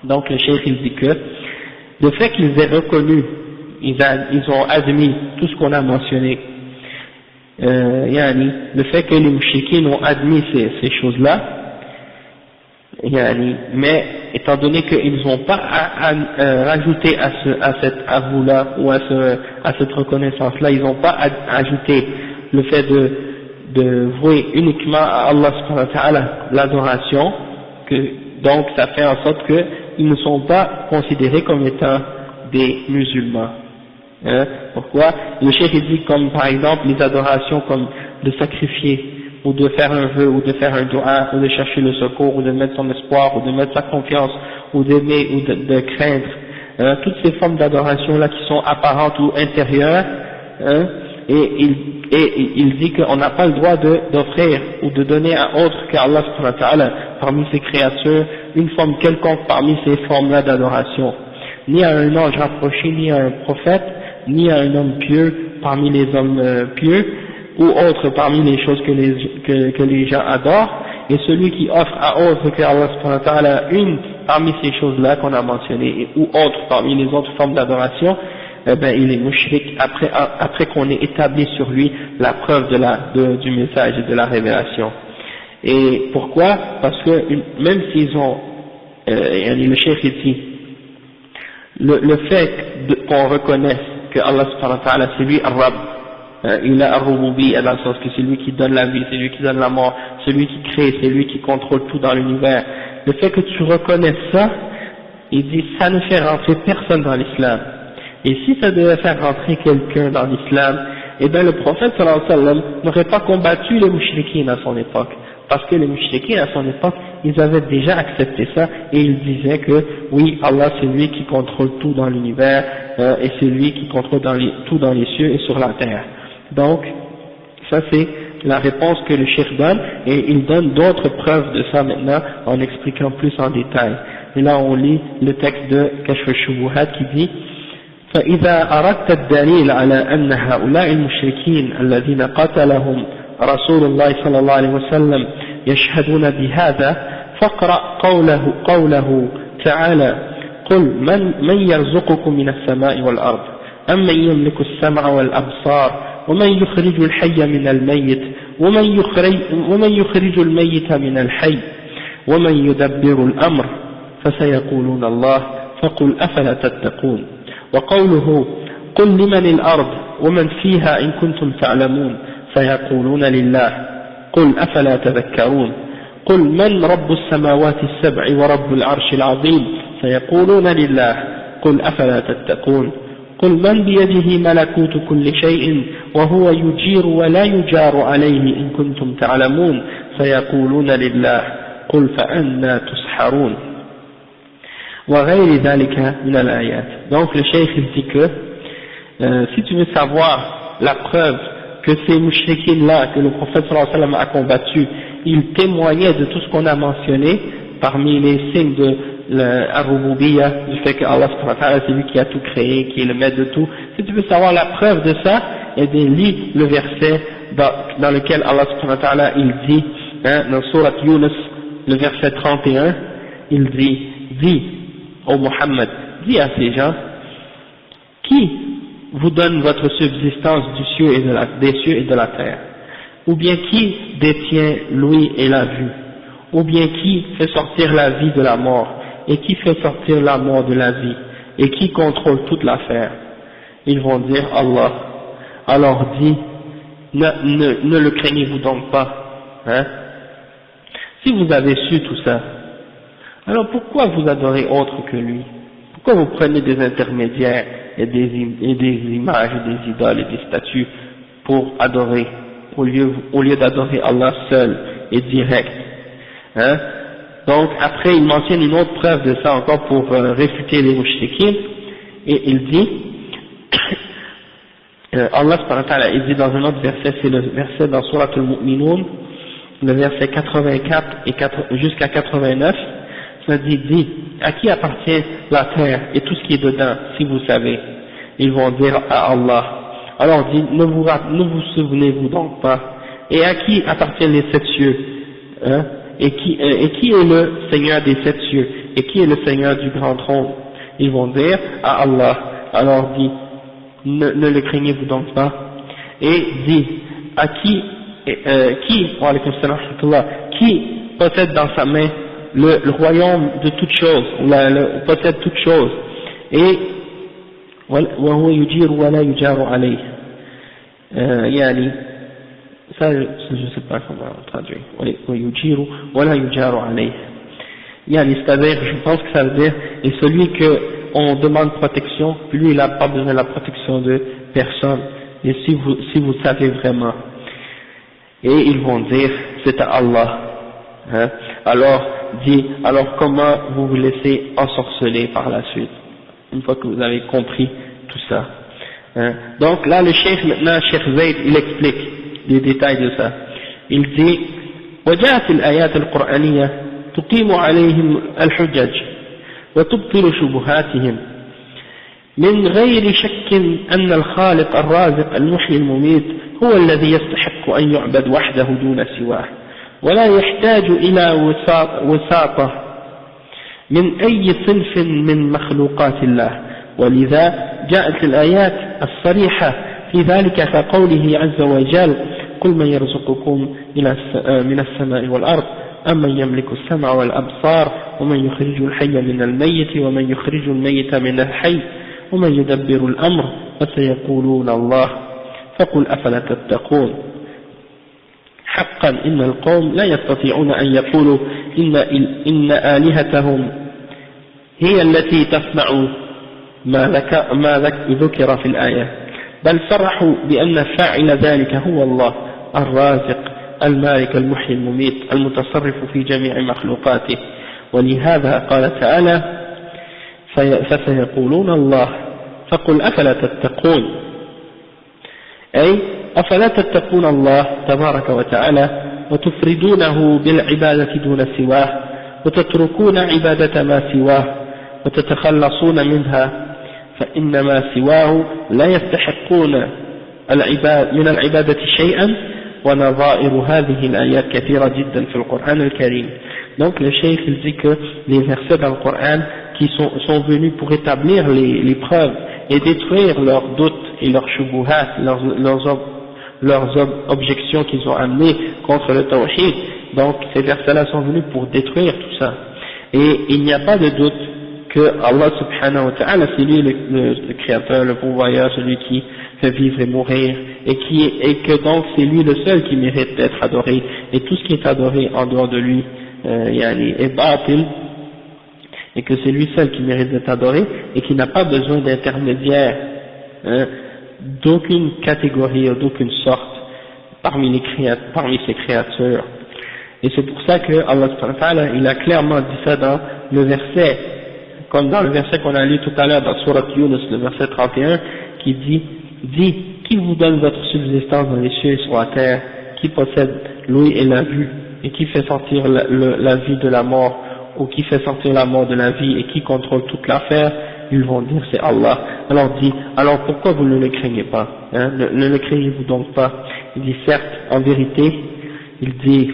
Donc le cheikh il dit que le fait qu'ils aient reconnu, ils ont admis tout ce qu'on a mentionné, le fait que les mouchriquins ont admis ces choses-là, mais étant donné qu'ils n'ont pas rajouté à cet avou-là ou à cette reconnaissance-là, ils n'ont pas ajouté le fait de vouer uniquement à Allah subhanahu wa ta'ala l'adoration, donc ça fait en sorte qu'ils ne sont pas considérés comme étant des musulmans. Pourquoi? Le cheikh dit comme par exemple les adorations comme de sacrifier, ou de faire un vœu, ou de faire un dua, ou de chercher le secours, ou de mettre son espoir, ou de mettre sa confiance, ou d'aimer, ou de craindre, toutes ces formes d'adoration là qui sont apparentes ou intérieures, et il dit qu'on n'a pas le droit d'offrir ou de donner à autre qu'Allah subhanahu wa ta'ala parmi ses créatures une forme quelconque parmi ces formes là d'adoration, ni à un ange rapproché, ni à un prophète, ni à un homme pieux parmi les hommes pieux, ou autre parmi les choses que les gens adorent, et celui qui offre à autre que Allah subhanahu wa ta'ala une parmi ces choses-là qu'on a mentionnées, ou autre parmi les autres formes d'adoration, il est mushrik après qu'on ait établi sur lui la preuve du message et de la révélation. Et pourquoi? Parce que même s'ils ont, le cheikh dit, le fait qu'on reconnaisse que Allah subhanahu wa ta'ala c'est lui Ar-Rabb, il a Ar-Rububi, dans le sens que c'est lui qui donne la vie, c'est lui qui donne la mort, c'est lui qui crée, c'est lui qui contrôle tout dans l'univers. Le fait que tu reconnaisses ça, il dit, ça ne fait rentrer personne dans l'islam. Et si ça devait faire rentrer quelqu'un dans l'islam, eh bien le prophète sallallahu alayhi wa sallam n'aurait pas combattu les mouchriquins à son époque. Parce que les mouchriquins à son époque, ils avaient déjà accepté ça, et ils disaient que, oui, Allah c'est lui qui contrôle tout dans l'univers, et c'est lui qui contrôle tout dans les cieux et sur la terre. Donc, ça c'est la réponse que le cheikh donne, et il donne d'autres preuves de ça maintenant, en expliquant plus en détail. Et là on lit le texte de Kashf al-Shubuhat qui dit فإذا أردت الدليل على أن هؤلاء المشركين الذين قتلهم رسول الله صلى الله عليه وسلم يشهدون بهذا فاقرأ قوله تعالى قل من يرزقكم من السماء والأرض أمن يملك السمع والأبصار ومن يخرج الحي من الميت ومن يخرج الميت من الحي ومن يدبر الأمر فسيقولون الله فقل أفلا تتقون وقوله قل لمن الأرض ومن فيها إن كنتم تعلمون فيقولون لله قل أفلا تذكرون قل من رب السماوات السبع ورب العرش العظيم فيقولون لله قل أفلا تتقون قل من بيده ملكوت كل شيء وهو يجير ولا يجار عليه إن كنتم تعلمون فيقولون لله قل فأنى تسحرون وغير ذلك من الآيات. Donc le cheikh il dit que si tu veux savoir la preuve que ces mouchriquins là que le prophète sallallahu alayhi wa sallam a combattu, ils témoignaient de tout ce qu'on a mentionné parmi les signes de Ar-Rububiyya, du fait que Allah subhanahu wa ta'ala c'est lui qui a tout créé, qui est le maître de tout. Si tu veux savoir la preuve de ça, eh bien lis le verset dans lequel Allah subhanahu wa ta'ala il dit, dans Surat Yunus, le verset 31, il dit ô Muhammad, dis à ces gens, qui vous donne votre subsistance des cieux et de la terre, ou bien qui détient l'ouïe et la vue, ou bien qui fait sortir la vie de la mort, et qui fait sortir la mort de la vie, et qui contrôle toute l'affaire. Ils vont dire Allah. Alors dis, ne le craignez-vous donc pas, si vous avez su tout ça, alors pourquoi vous adorez autre que lui? Pourquoi vous prenez des intermédiaires et des images, et des idoles et des statues pour adorer, au lieu d'adorer Allah seul et direct? Donc après il mentionne une autre preuve de ça encore pour réfuter les mouchriquins, et il dit Allah subhanahu wa ta'ala, il dit dans un autre verset, c'est le verset dans Surat al-Mu'minun, le verset 84 jusqu'à 89, ça dit, à qui appartient la terre et tout ce qui est dedans, si vous savez? Ils vont dire à Allah. Alors dit, ne vous souvenez-vous donc pas? Et à qui appartiennent les 7 cieux? Et qui est le Seigneur des 7 cieux? Et qui est le Seigneur du grand trône? Ils vont dire à Allah. Alors dit, ne le craignez-vous donc pas? Et dit, à qui possède dans sa main le royaume de toutes choses, possède toutes choses, et وهو يجير ولا يجار عليه. يعني ça je sais pas comment traduire. ويجير ولا يجار عليه. Yani, c'est-à-dire, je pense que ça veut dire, et celui que on demande protection, lui il n'a pas besoin de la protection de personne. Et si vous savez vraiment, et ils vont dire c'est à Allah, hein, alors comment vous laissez ensorceler par la suite, une fois que vous avez compris tout ça, hein. Donc là le cheikh maintenant, Cheikh Zayd, il explique les détails de ça. Il dit وجاءت الآيات القرآنية تقيم عليهم الحجج وتبطل شبهاتهم من غير شك أن الخالق الرازق المحيي المميت هو الذي يستحق أن يعبد وحده دون سواه، ولا يحتاج إلى وساطة من أي صنف من مخلوقات الله. ولذا جاءت الآيات الصريحة في ذلك كقوله عز وجل قل من يرزقكم من السماء والأرض أمن يملك السمع والأبصار ومن يخرج الحي من الميت ومن يخرج الميت من الحي ومن يدبر الأمر فسيقولون الله فقل أفلا تتقون. حقا إن القوم لا يستطيعون أن يقولوا إن آلهتهم هي التي تصنع ما ذكر في الآية، بل صرحوا بأن فاعل ذلك هو الله الرازق المالك المحيي المميت المتصرف في جميع مخلوقاته. ولهذا قال تعالى فسيقولون الله فقل أفلا تتقون، أي أفلا تتقون الله تبارك وتعالى وتفردونه بالعبادة دون سواه وتتركون عبادة ما سواه وتتخلصون منها، فإنما سواه لا يستحقون من العبادة شيئا. ونظائر هذه الآيات كثيرة جدا في القرآن الكريم. Donc le cheikh il dit que les versets dans le Coran qui sont venus pour établir les preuves et détruire leurs doutes et leurs shubuhat, leurs objections qu'ils ont amenées contre le tawhid, donc ces versets-là sont venus pour détruire tout ça. Et il n'y a pas de doute que Allah subhanahu wa ta'ala, c'est lui le créateur, le pourvoyeur, celui qui fait vivre et mourir, et que donc c'est lui le seul qui mérite d'être adoré, et tout ce qui est adoré en dehors de lui est batil, et que c'est lui seul qui mérite d'être adoré, et qui n'a pas besoin d'intermédiaire, d'aucune catégorie ou d'aucune sorte parmi ses créatures. Et c'est pour ça que Allah subhanahu wa ta'ala, il a clairement dit ça dans le verset, comme dans le verset qu'on a lu tout à l'heure dans Surat Yunus, le verset 31, qui dit qui vous donne votre subsistance dans les cieux et sur la terre, qui possède l'ouïe et la vue, et qui fait sortir la vie de la mort, ou qui fait sortir la mort de la vie, et qui contrôle toute l'affaire. Ils vont dire c'est Allah. Alors pourquoi vous ne le craignez pas, hein? Ne le craignez-vous donc pas? Il dit certes, en vérité, il dit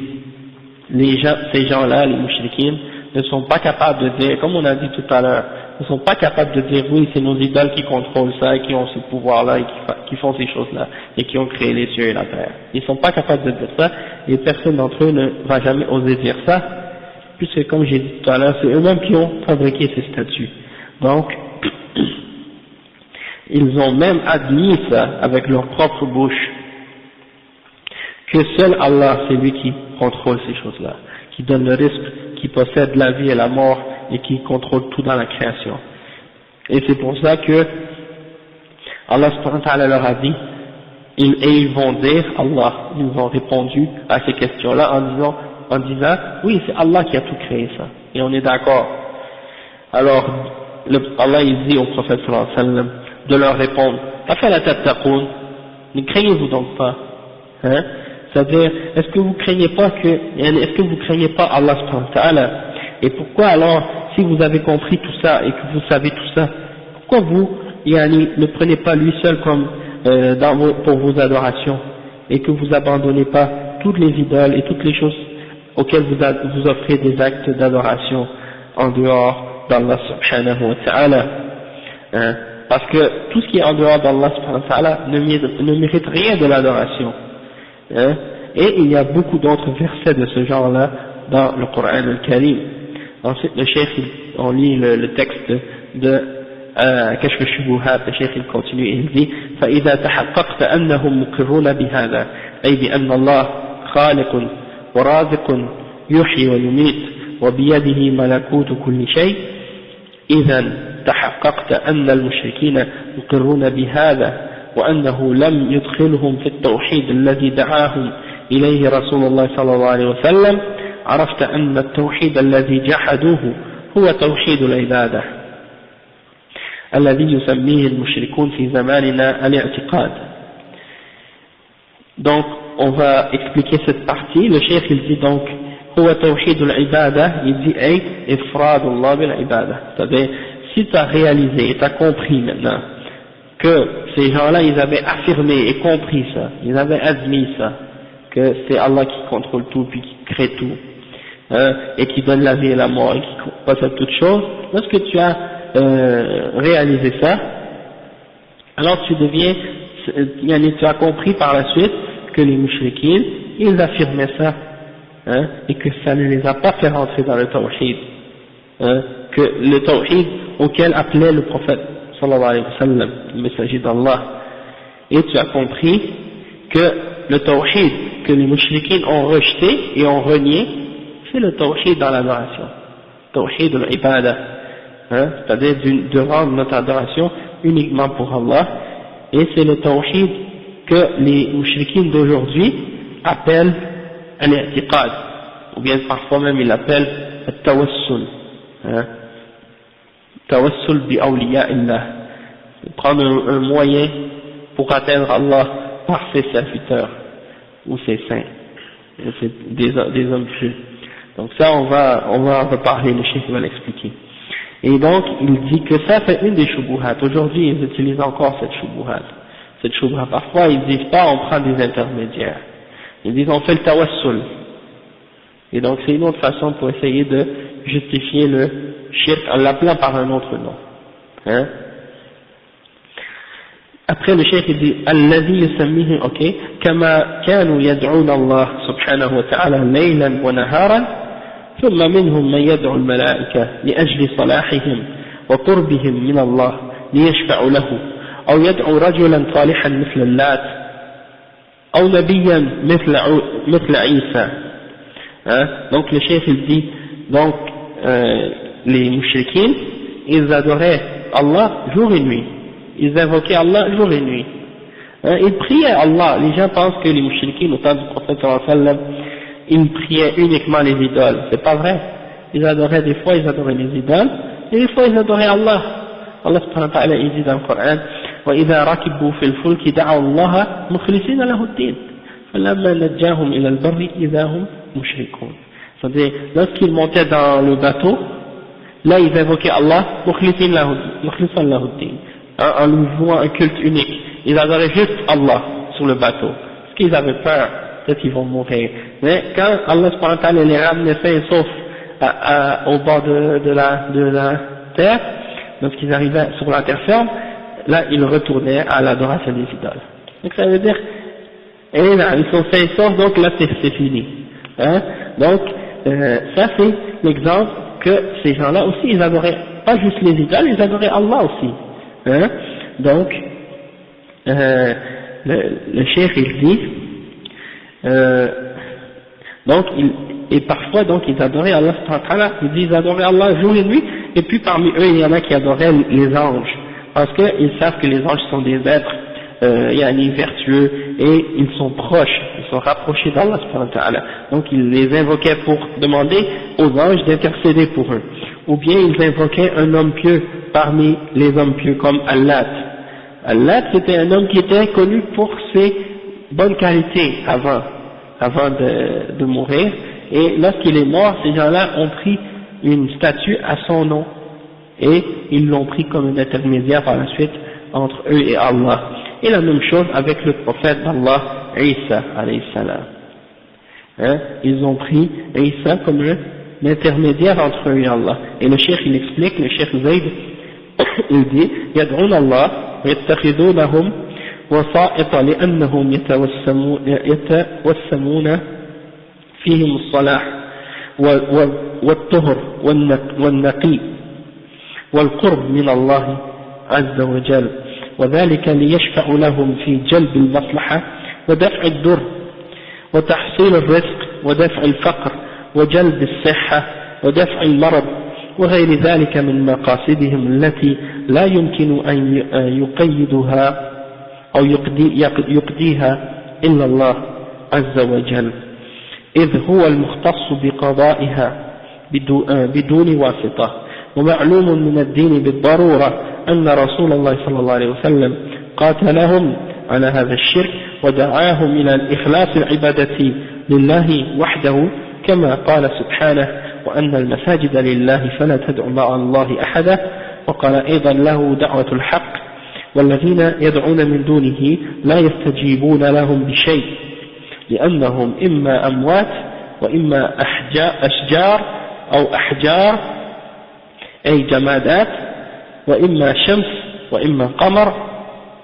ces gens-là, les mouchriquines, ne sont pas capables de dire, comme on a dit tout à l'heure, ne sont pas capables de dire oui, c'est nos idoles qui contrôlent ça et qui ont ce pouvoir-là et qui font ces choses-là et qui ont créé les cieux et la terre. Ils ne sont pas capables de dire ça et personne d'entre eux ne va jamais oser dire ça, puisque comme j'ai dit tout à l'heure, c'est eux-mêmes qui ont fabriqué ces statues. Donc, ils ont même admis ça avec leur propre bouche, que seul Allah, c'est lui qui contrôle ces choses-là, qui donne le risque, qui possède la vie et la mort et qui contrôle tout dans la création. Et c'est pour ça que Allah subhanahu wa ta'ala leur a dit, et ils vont dire, ils ont répondu à ces questions-là en disant, oui, c'est Allah qui a tout créé ça, et on est d'accord. Alors, Allah il dit au prophète sallallahu alayhi wa sallam de leur répondre, afala tattaqoun, ne craignez-vous donc pas, hein? C'est-à-dire, est-ce que vous craignez pas Allah subhanahu wa ta'ala? Et pourquoi alors, si vous avez compris tout ça et que vous savez tout ça, pourquoi vous ne prenez pas lui seul comme pour vos adorations et que vous abandonnez pas toutes les idoles et toutes les choses auxquelles vous offrez des actes d'adoration en dehors d'Allah subhanahu wa ta'ala, hein? Parce que tout ce qui est en dehors d'Allah subhanahu wa ta'ala ne mérite rien de l'adoration. hein, et il y a beaucoup d'autres versets de ce genre-là dans le Coran al-Karim. Ensuite, le cheikh, on lit le texte de كشف الشبهات, le cheikh il continue et il dit فإذا تحققت أنهم مقرون بهذا أي بأن الله خالق ورازق يحيي ويميت وبيده ملكوت كل شيء إذا تحققت أن المشركين مقرون بهذا وأنه لم يدخلهم في التوحيد الذي دعاهم إليه رسول الله صلى الله عليه وسلم عرفت أن التوحيد الذي جحدوه هو توحيد العبادة الذي يسميه المشركون في زماننا الاعتقاد. Donc on va expliquer cette partie. Le cheikh il dit donc هو توحيد العبادة, il dit أي إفراد الله بالعبادة. C'est-à-dire si tu as réalisé et tu as compris maintenant que ces gens-là ils avaient affirmé et compris ça, ils avaient admis ça, que c'est Allah qui contrôle tout puis qui crée tout, hein, et qui donne la vie et la mort et qui possède toutes choses, lorsque tu as réalisé ça, alors tu deviens, tu as compris par la suite que les mouchriquins, ils affirmaient ça, hein, et que ça ne les a pas fait rentrer dans le tawhid, hein, que le tawhid auquel appelait le prophète sallallahu alayhi wa sallam, le messager d'Allah, et tu as compris que le tawhid que les mouchriquins ont rejeté et ont renié, c'est le tawhid dans l'adoration, tawhid al-ibada, hein, c'est-à-dire de rendre notre adoration uniquement pour Allah, et c'est le tawhid que les mouchriquins d'aujourd'hui appellent al-i'tiqad, ou bien parfois même ils l'appellent al-tawassul, hein, tawassul bi awliya'illah, prendre un moyen pour atteindre Allah par ses serviteurs ou ses saints, des hommes pieux. Donc ça on va en reparler, le cheikh va l'expliquer. Et donc il dit que ça fait une des shubuhat. Aujourd'hui ils utilisent encore cette shubuhat. Cette shubuhat, parfois ils disent pas on prend des intermédiaires, ils disent on fait le tawassul. Et donc c'est une autre façon pour essayer de justifier le shirk en l'appelant par un autre nom, hein. Après le cheikh il dit الذي يسميه ok كما كانوا يدعون الله سبحانه وتعالى ليلا ونهارا ثم منهم من يدعو الملائكة لأجل صلاحهم وقربهم من الله ليشفعوا له أو يدعو رجلا صالحا مثل اللات أو نبيا مثل عيسى, hein? Donc le cheikh il dit donc les mouchriquins ils adoraient Allah jour et nuit, ils invoquaient Allah jour et nuit, hein? Ils priaient Allah. Les gens pensent que les mouchriquins au temps du prophète sallallahu alayhi wa sallam ils priaient uniquement les idoles, c'est pas vrai. Ils adoraient, des fois ils adoraient les idoles et des fois ils adoraient Allah. Allah subhanahu wa ta'ala il dit dans le Coran وإذا ركبوا في الفلك دعوا الله مخلصين له الدين فلما نجاهم إلى البر إذا هم مشركون. C'est-à-dire lorsqu'ils montaient dans le bateau, là ils invoquaient Allah مخلصين له الدين, en lui vouant un culte unique. Ils adoraient juste Allah sur le bateau parce qu'ils avaient peur, peut-être qu'ils vont mourir. Mais quand Allah subhanahu wa ta'ala les ramenait sains et saufs au bord de la terre, lorsqu'ils arrivaient sur la terre ferme, là ils retournaient à l'adoration des idoles. Donc ça veut dire, et là, ils sont sains et saufs, donc là c'est fini, hein. Donc ça c'est l'exemple que ces gens-là aussi ils adoraient pas juste les idoles, ils adoraient Allah aussi, hein. Donc le cheikh il dit donc et parfois donc ils adoraient Allah subhanahu wa ta'ala, ils disent ils adoraient Allah jour et nuit, et puis parmi eux il y en a qui adoraient les anges, parce qu'ils savent que les anges sont des êtres vertueux et ils sont proches, ils sont rapprochés d'Allah subhanahu wa ta'ala, donc ils les invoquaient pour demander aux anges d'intercéder pour eux, ou bien ils invoquaient un homme pieux parmi les hommes pieux comme Allat. Allat c'était un homme qui était connu pour ses bonnes qualités avant de mourir, et lorsqu'il est mort, ces gens-là ont pris une statue à son nom et ils l'ont pris comme un intermédiaire par la suite entre eux et Allah. Et la même chose avec le prophète d'Allah, Isa alayhi salam, hein? Ils ont pris Isa comme un intermédiaire entre eux et Allah. Et le cheikh il explique, le cheikh Zayd il dit يدعون الله ويتخذونهم وسائط لأنهم يتوسمون فيهم الصلاح والطهر والنقي والقرب من الله عز وجل، وذلك ليشفع لهم في جلب المصلحة ودفع الضر وتحصيل الرزق ودفع الفقر وجلب الصحة ودفع المرض وغير ذلك من مقاصدهم التي لا يمكن أن يقيدها أو يقضيها إلا الله عز وجل، إذ هو المختص بقضائها بدون واسطة. ومعلوم من الدين بالضرورة أن رسول الله صلى الله عليه وسلم قاتلهم على هذا الشرك ودعاهم إلى الإخلاص العبادة لله وحده، كما قال سبحانه: وأن المساجد لله فلا تدع مع الله أحدا. وقال أيضا له دعوة الحق: والذين يدعون من دونه لا يستجيبون لهم بشيء لأنهم إما أموات وإما أشجار أو أحجار أي جمادات، وإما شمس وإما قمر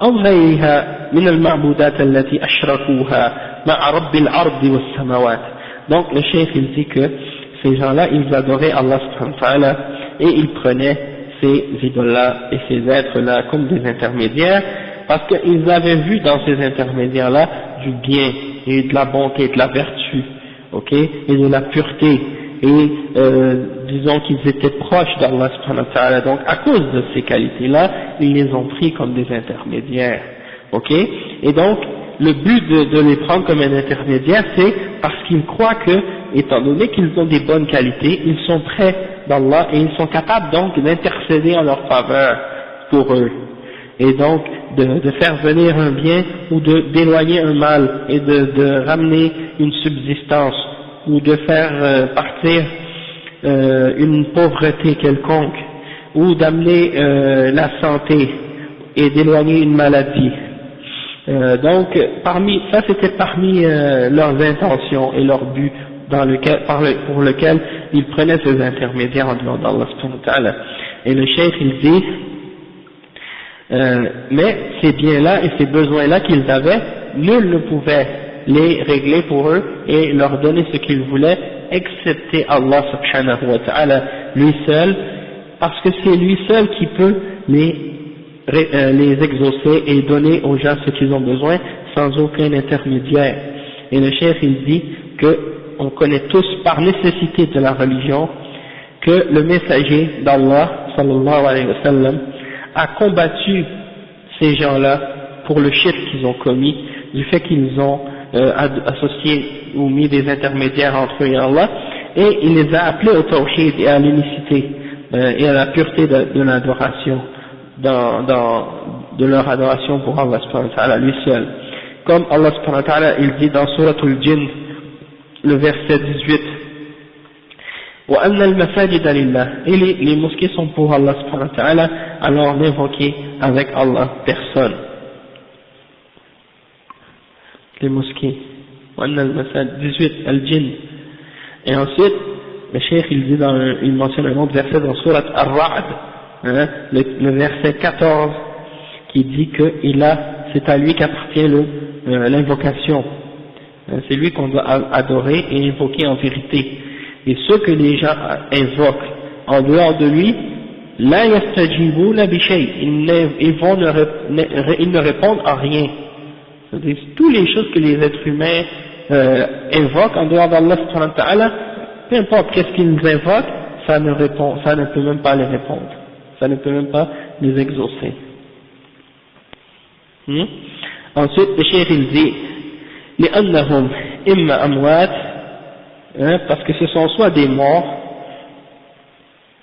أو غيرها من المعبودات التي أشركوها مع رب الأرض والسماوات. Donc le cheikh il dit que ces gens-là ils adoraient Allah subhanahu wa ta'ala et ils prenaient ces idoles-là et ces êtres-là comme des intermédiaires parce qu'ils avaient vu dans ces intermédiaires-là du bien et de la bonté, de la vertu, ok, et de la pureté, et disons qu'ils étaient proches d'Allah subhanahu wa ta'ala. Donc à cause de ces qualités-là, ils les ont pris comme des intermédiaires, ok, et donc le but de les prendre comme un intermédiaire, c'est parce qu'ils croient que, étant donné qu'ils ont des bonnes qualités, ils sont près d'Allah et ils sont capables donc d'intercéder en leur faveur pour eux, et donc de faire venir un bien ou d'éloigner un mal et de ramener une subsistance ou de faire partir une pauvreté quelconque ou d'amener la santé et d'éloigner une maladie. Donc ça c'était parmi leurs intentions et leurs buts pour lequel ils prenaient ces intermédiaires en dehors d'Allah subhanahu wa ta'ala. Et le cheikh il dit mais ces biens-là et ces besoins-là qu'ils avaient, nul ne pouvait les régler pour eux et leur donner ce qu'ils voulaient, excepté Allah subhanahu wa ta'ala, lui seul, parce que c'est lui seul qui peut les exaucer et donner aux gens ce qu'ils ont besoin sans aucun intermédiaire. Et le cheikh il dit que on connaît tous par nécessité de la religion que le messager d'Allah sallallahu alayhi wa sallam a combattu ces gens-là pour le shirk qu'ils ont commis, du fait qu'ils ont associé ou mis des intermédiaires entre eux et Allah, et il les a appelés au tawhid et à l'unicité et à la pureté de l'adoration, de leur adoration pour Allah subhanahu wa ta'ala lui seul. Comme Allah subhanahu wa ta'ala il dit dans Suratul Jinn, le verset 18, وَأَنَّ الْمَسَاجِدَ لِلَّهِ, et les mosquées sont pour Allah subhanahu wa ta'ala, alors n'invoquez avec Allah personne. Les mosquées. وَأَنَّ الْمَسَاجِدَ 18, Al-Jinn. Et ensuite, le cheikh il mentionne un autre verset dans Surat Ar-Ra'd, hein, le verset 14, qui dit que c'est à lui qu'appartient l'invocation. C'est lui qu'on doit adorer et invoquer en vérité. Et ceux que les gens invoquent en dehors de lui, la yastajibuna bi shay, ils ne répondent à rien. C'est-à-dire, toutes les choses que les êtres humains invoquent en dehors d'Allah subhanahu wa ta'ala, peu importe qu'est-ce qu'ils invoquent, ça ne peut même pas les répondre, ça ne peut même pas les exaucer. Ensuite, le cheikh il dit لأنهم إما أموات, parce que ce sont soit des morts,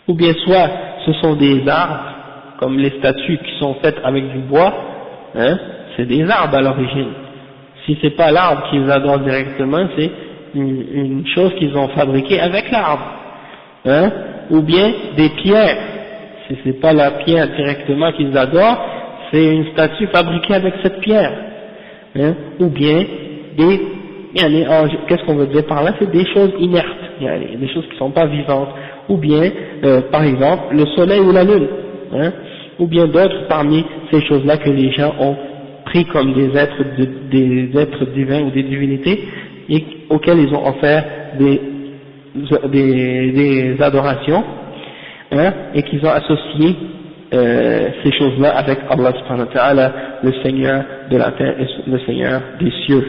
ou bien soit ce sont des arbres, comme les statues qui sont faites avec du bois, c'est des arbres à l'origine. Si c'est pas l'arbre qu'ils adorent directement, c'est une chose qu'ils ont fabriquée avec l'arbre, ou bien des pierres. Si c'est pas la pierre directement qu'ils adorent, c'est une statue fabriquée avec cette pierre, ou bien qu'est-ce qu'on veut dire par là, c'est des choses inertes, des choses qui ne sont pas vivantes, ou bien par exemple le soleil ou la lune, ou bien d'autres parmi ces choses-là que les gens ont pris comme des êtres divins ou des divinités, et auxquels ils ont offert des adorations, hein, et qu'ils ont associé ces choses-là avec Allah subhanahu wa ta'ala, le Seigneur de la terre et le Seigneur des cieux.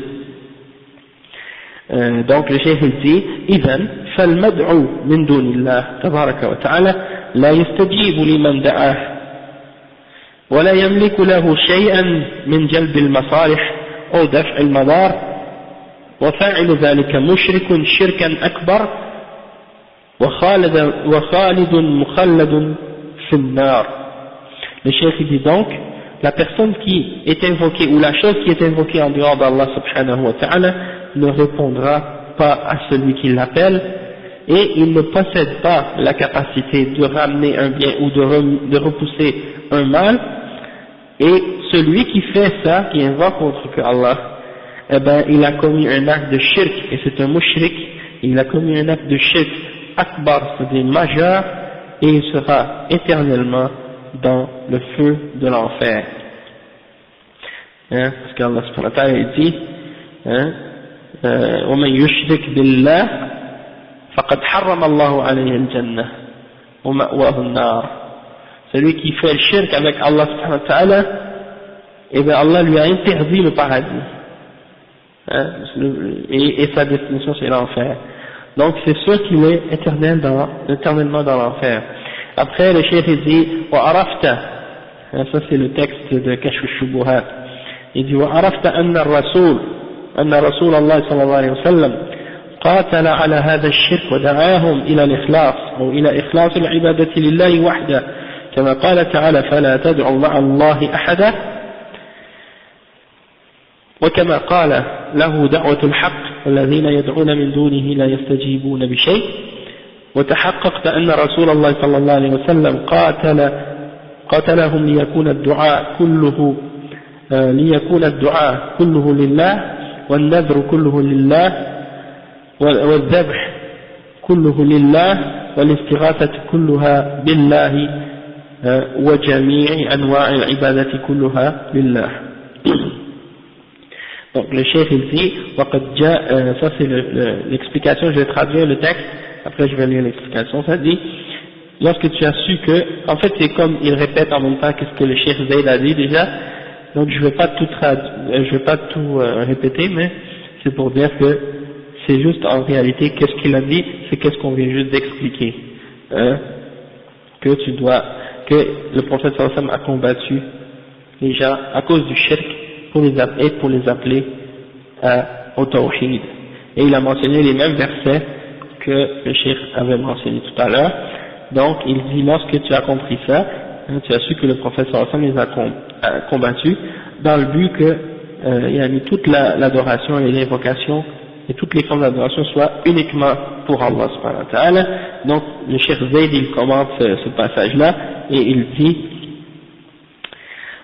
Donc le cheikh dit إذن فالمدعو من دون الله تبارك وتعالى لا يستجيب لمن دعاه ولا يملك له شيئا من جلب المصالح أو دفع المضار وفاعل ذلك مشرك شركا أكبر وخالد مخلد في النار. Le cheikh dit donc, la personne qui est invoquée ou la chose qui est invoquée en dehors d'Allah subhanahu wa ta'ala ne répondra pas à celui qui l'appelle, et il ne possède pas la capacité de ramener un bien ou de repousser un mal, et celui qui fait ça, qui invoque autre que Allah, eh ben il a commis un acte de shirk, et c'est un mushrik, il a commis un acte de shirk akbar, c'est-à-dire majeur, et il sera éternellement dans le feu de l'enfer. Hein, parce qu'Allah subhanahu wa ta'ala dit, hein, ومن يشرك بالله فقد حرم الله عليه الجنة ومأواه النار. Celui qui fait le shirk avec Allah subhanahu wa ta'ala, et bien Allah lui a interdit le paradis, hein, et sa destination c'est l'enfer. Donc c'est sûr qu'il est éternellement dans l'enfer. Après le cheikh dit وعرفت, ça c'est le texte de Kashf al-Shubuhat, il dit وعرفت أن رسول الله صلى الله عليه وسلم قاتل على هذا الشرك ودعاهم إلى الإخلاص أو إلى إخلاص العبادة لله وحده كما قال تعالى فلا تدعوا مع الله أحدا وكما قال له دعوة الحق والذين يدعون من دونه لا يستجيبون بشيء وتحققت أن رسول الله صلى الله عليه وسلم قاتلهم ليكون الدعاء كله لله والنذر كله لله والذبح كله لله والاستغاثة كلها بالله وجميع أنواع العبادة كلها لله. Donc le cheikh il dit, ça c'est l'explication, je vais traduire le texte, après je vais lire l'explication, ça dit, lorsque tu as su que, en fait c'est comme il répète en même temps qu'est-ce que le cheikh Zayd a dit déjà, donc je vais pas tout répéter, mais c'est pour dire que c'est juste en réalité qu'est-ce qu'il a dit, c'est qu'est-ce qu'on vient juste d'expliquer, hein, que le prophète sallallahu alayhi wa sallam a combattu les gens à cause du shirk pour les appeler au tawhid, et il a mentionné les mêmes versets que le cheikh avait mentionné tout à l'heure. Donc il dit lorsque tu as compris ça, tu as su que le prophète sallallahu alayhi wa sallam les a combattus dans le but que toute l'adoration et l'invocation et toutes les formes d'adoration soient uniquement pour Allah subhanahu wa ta'ala. Donc le cheikh Zayd il commente ce passage là et il dit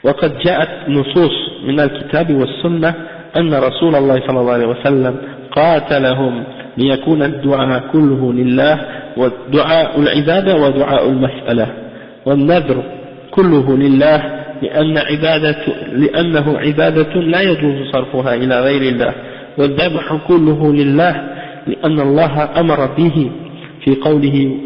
وقد جاءت نصوص من الكتاب والسنة أن رسول الله صلى الله عليه وسلم قاتلهم ليكون الدعاء كله لله ودعاء العبادة ودعاء المسألة والنذر كله لله لأنه عبادة لا يجوز صرفها إلى غير الله والذبح كله لله لأن الله أمر به في قوله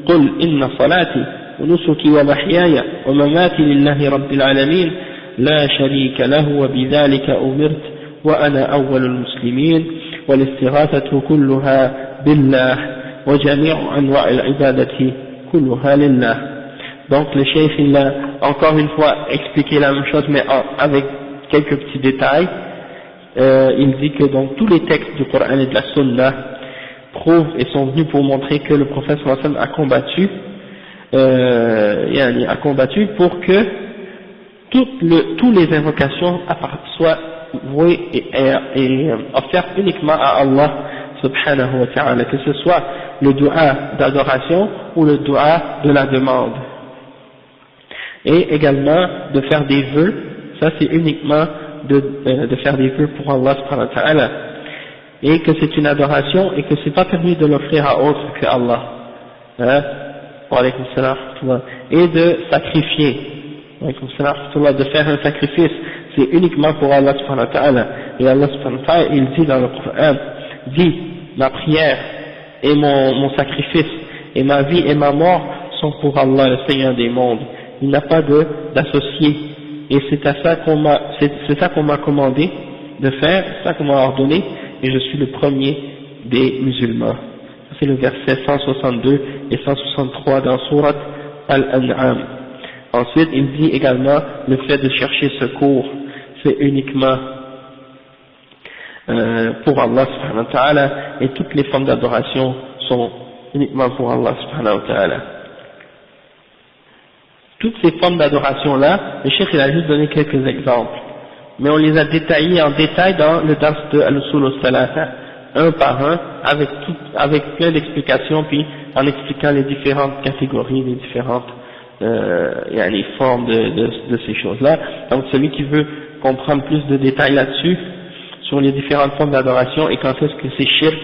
قل إن صلاتي ونسكي ومحياي ومماتي لله رب العالمين لا شريك له وبذلك أمرت وأنا أول المسلمين والاستغاثة كلها بالله وجميع أنواع العبادة كلها لله. Donc le cheikh il a encore une fois expliqué la même chose mais avec quelques petits détails. Il dit que donc tous les textes du Coran et de la Sunna prouvent et sont venus pour montrer que le prophète sallallahu alayhi wa sallam a combattu pour que toutes les invocations soient vouées et offertes uniquement à Allah subhanahu wa ta'ala, que ce soit le dua d'adoration ou le dua de la demande. Et également de faire des vœux, ça c'est uniquement de faire des vœux pour Allah subhanahu wa ta'ala, et que c'est une adoration et que c'est pas permis de l'offrir à autre que Allah, hein? Et de sacrifier, de faire un sacrifice, c'est uniquement pour Allah subhanahu wa ta'ala. Et Allah subhanahu wa ta'ala, il dit dans le Coran, dit, ma prière et mon sacrifice et ma vie et ma mort sont pour Allah, le Seigneur des mondes. Il n'a pas d'associé. Et c'est ça qu'on m'a commandé de faire, c'est ça qu'on m'a ordonné, et je suis le premier des musulmans. C'est le verset 162 et 163 dans Surat Al-An'am. Ensuite, il dit également le fait de chercher secours, c'est uniquement pour Allah subhanahu wa ta'ala, et toutes les formes d'adoration sont uniquement pour Allah subhanahu wa ta'ala. Toutes ces formes d'adoration-là, le cheikh il a juste donné quelques exemples, mais on les a détaillés en détail dans le dars de Al-Usul al-Salasa, un par un, avec plein d'explications, puis en expliquant les différentes catégories, les différentes les formes de ces choses-là. Donc celui qui veut comprendre plus de détails là-dessus, sur les différentes formes d'adoration, et quand est-ce que c'est shirk,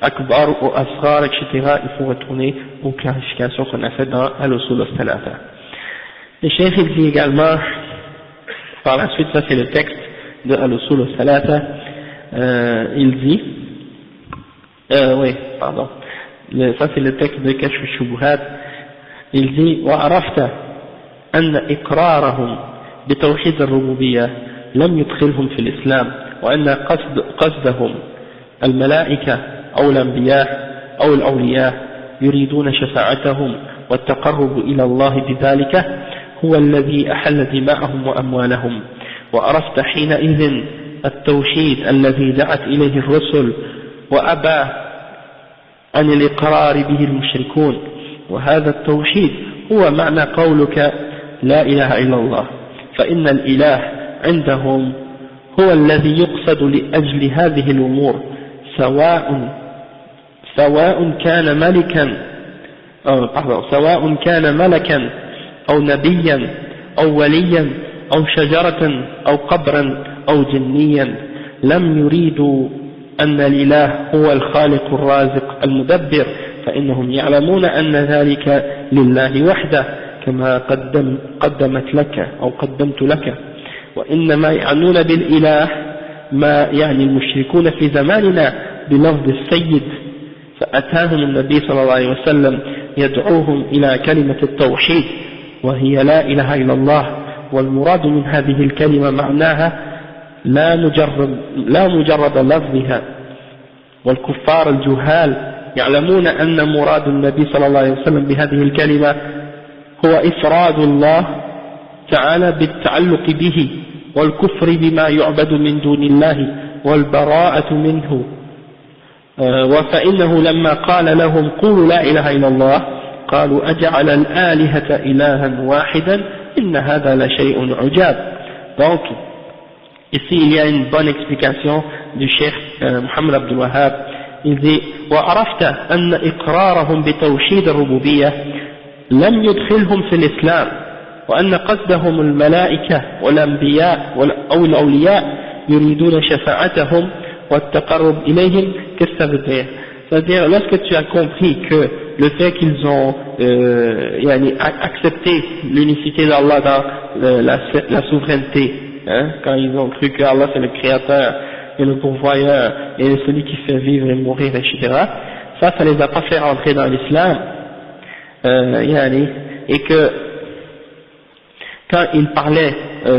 akbar ou asrar, etc., il faut retourner aux clarifications qu'on a faites dans Al-Usul al-Salasa. Le cheikh il dit également, par la suite, ça c'est le texte de Al-Usul al-Salasa, il dit, ça c'est le texte de Kashf al-Shubuhat, il dit, وعرفت أن إقرارهم بتوحيد الربوبية لم يدخلهم في الإسلام وأن قصدهم الملائكة أو الأنبياء أو الأولياء يريدون شفاعتهم والتقرب إلى الله بذلك هو الذي أحل دماءهم وأموالهم. وعرفت حينئذ التوحيد الذي دعت إليه الرسل وأبى عن الإقرار به المشركون، وهذا التوحيد هو معنى قولك لا إله إلا الله، فإن الإله عندهم هو الذي يقصد لأجل هذه الأمور، سواء كان ملكا أو نبيا أو وليا أو شجرة أو قبرا أو جنيا، لم يريدوا أن الإله هو الخالق الرازق المدبر، فإنهم يعلمون أن ذلك لله وحده كما قدمت لك أو قدمت لك، وإنما يعنون بالإله ما يعني المشركون في زماننا بلفظ السيد، فأتاهم النبي صلى الله عليه وسلم يدعوهم إلى كلمة التوحيد وهي لا إله إلا الله، والمراد من هذه الكلمة معناها لا مجرد لفظها، والكفار الجهال يعلمون أن مراد النبي صلى الله عليه وسلم بهذه الكلمة هو إفراد الله تعالى بالتعلق به، والكفر بما يعبد من دون الله والبراءة منه. وفإنه لما قال لهم قولوا لا إله إلا الله قالوا أجعل الآلهة إلها واحدا إن هذا لشيء عجاب. Donc ici il y a une bonne explication du Cheikh Muhammad Abdul Wahhab. Il dit وعرفت أن إقرارهم بتوحيد الربوبية لم يدخلهم في الإسلام وأن قصدهم الملائكة والأنبياء أو الأولياء يريدون شفاعتهم والتقرب إليهم. Qu'est-ce que ça veut dire? C'est-à-dire, lorsque tu as compris que le fait qu'ils ont accepté l'unicité d'Allah dans la souveraineté, quand ils ont cru que Allah c'est le créateur et le pourvoyeur et celui qui fait vivre et mourir, etc., ça les a pas fait rentrer dans l'islam, et que quand ils parlaient,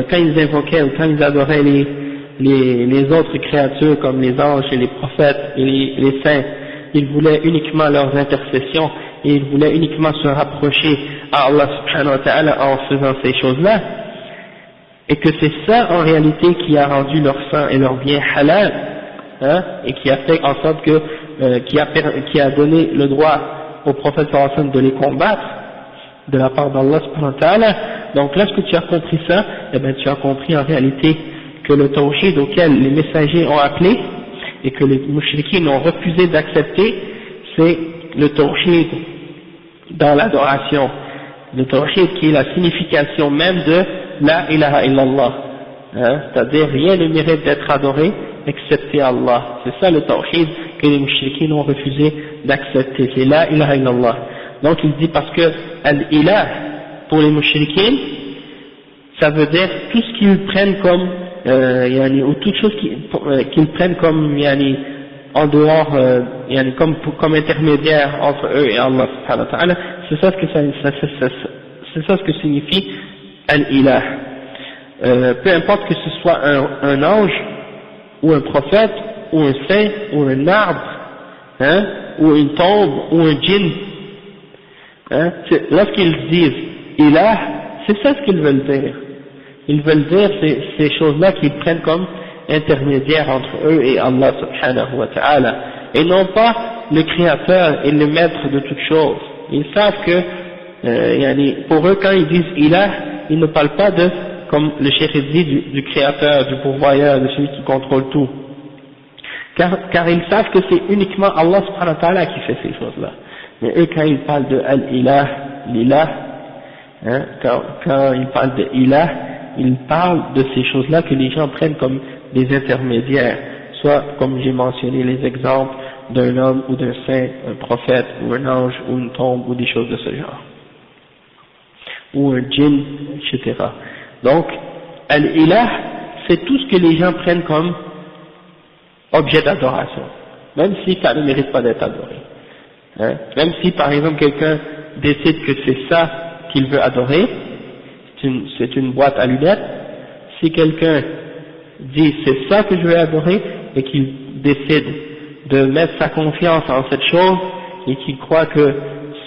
quand ils invoquaient ou quand ils adoraient les autres créatures comme les anges et les prophètes et les saints, ils voulaient uniquement leurs intercessions et ils voulaient uniquement se rapprocher à Allah subhanahu wa ta'ala en faisant ces choses-là, et que c'est ça en réalité qui a rendu leur sang et leur bien halal, et qui a fait en sorte que qui a donné le droit au prophète sallallahu alayhi wa sallam de les combattre de la part d'Allah subhanahu wa ta'ala. Donc lorsque tu as compris ça, eh bien tu as compris en réalité que le tawhid auquel les messagers ont appelé et que les mushrikines ont refusé d'accepter, c'est le tawhid dans l'adoration, le tawhid qui est la signification même de la ilaha illallah, c'est-à-dire rien ne mérite d'être adoré excepté Allah. C'est ça le tawhid que les mushrikines ont refusé d'accepter, c'est la ilaha illallah. Donc il dit parce que al-ilah pour les mushrikines ça veut dire tout ce qu'ils prennent comme, ou toute chose qu'ils prennent comme, en dehors, comme intermédiaire entre eux et Allah subhanahu wa ta'ala, c'est ça ce que signifie al-ilah. Peu importe que ce soit un ange, ou un prophète, ou un saint, ou un arbre, ou une tombe, ou un djinn, lorsqu'ils disent ilah, c'est ça ce qu'ils veulent dire. Ils veulent dire ces choses-là qu'ils prennent comme intermédiaire entre eux et Allah subhanahu wa ta'ala, et non pas le créateur et le maître de toutes choses. Ils savent que, pour eux, quand ils disent ilah, ils ne parlent pas de, comme le cheikh dit, du créateur, du pourvoyeur, de celui qui contrôle tout. Car ils savent que c'est uniquement Allah subhanahu wa ta'ala qui fait ces choses-là. Mais eux, quand ils parlent de al-ilah, l'ilah, quand ils parlent de ilah, ils parlent de ces choses-là que les gens prennent comme des intermédiaires, soit comme j'ai mentionné les exemples d'un homme ou d'un saint, un prophète ou un ange ou une tombe ou des choses de ce genre, ou un djinn, etc. Donc, al-ilah, c'est tout ce que les gens prennent comme objet d'adoration, même si ça ne mérite pas d'être adoré. Même si par exemple quelqu'un décide que c'est ça qu'il veut adorer, c'est une boîte à lunettes, si quelqu'un dit c'est ça que je veux adorer et qu'il décide de mettre sa confiance en cette chose et qu'il croit que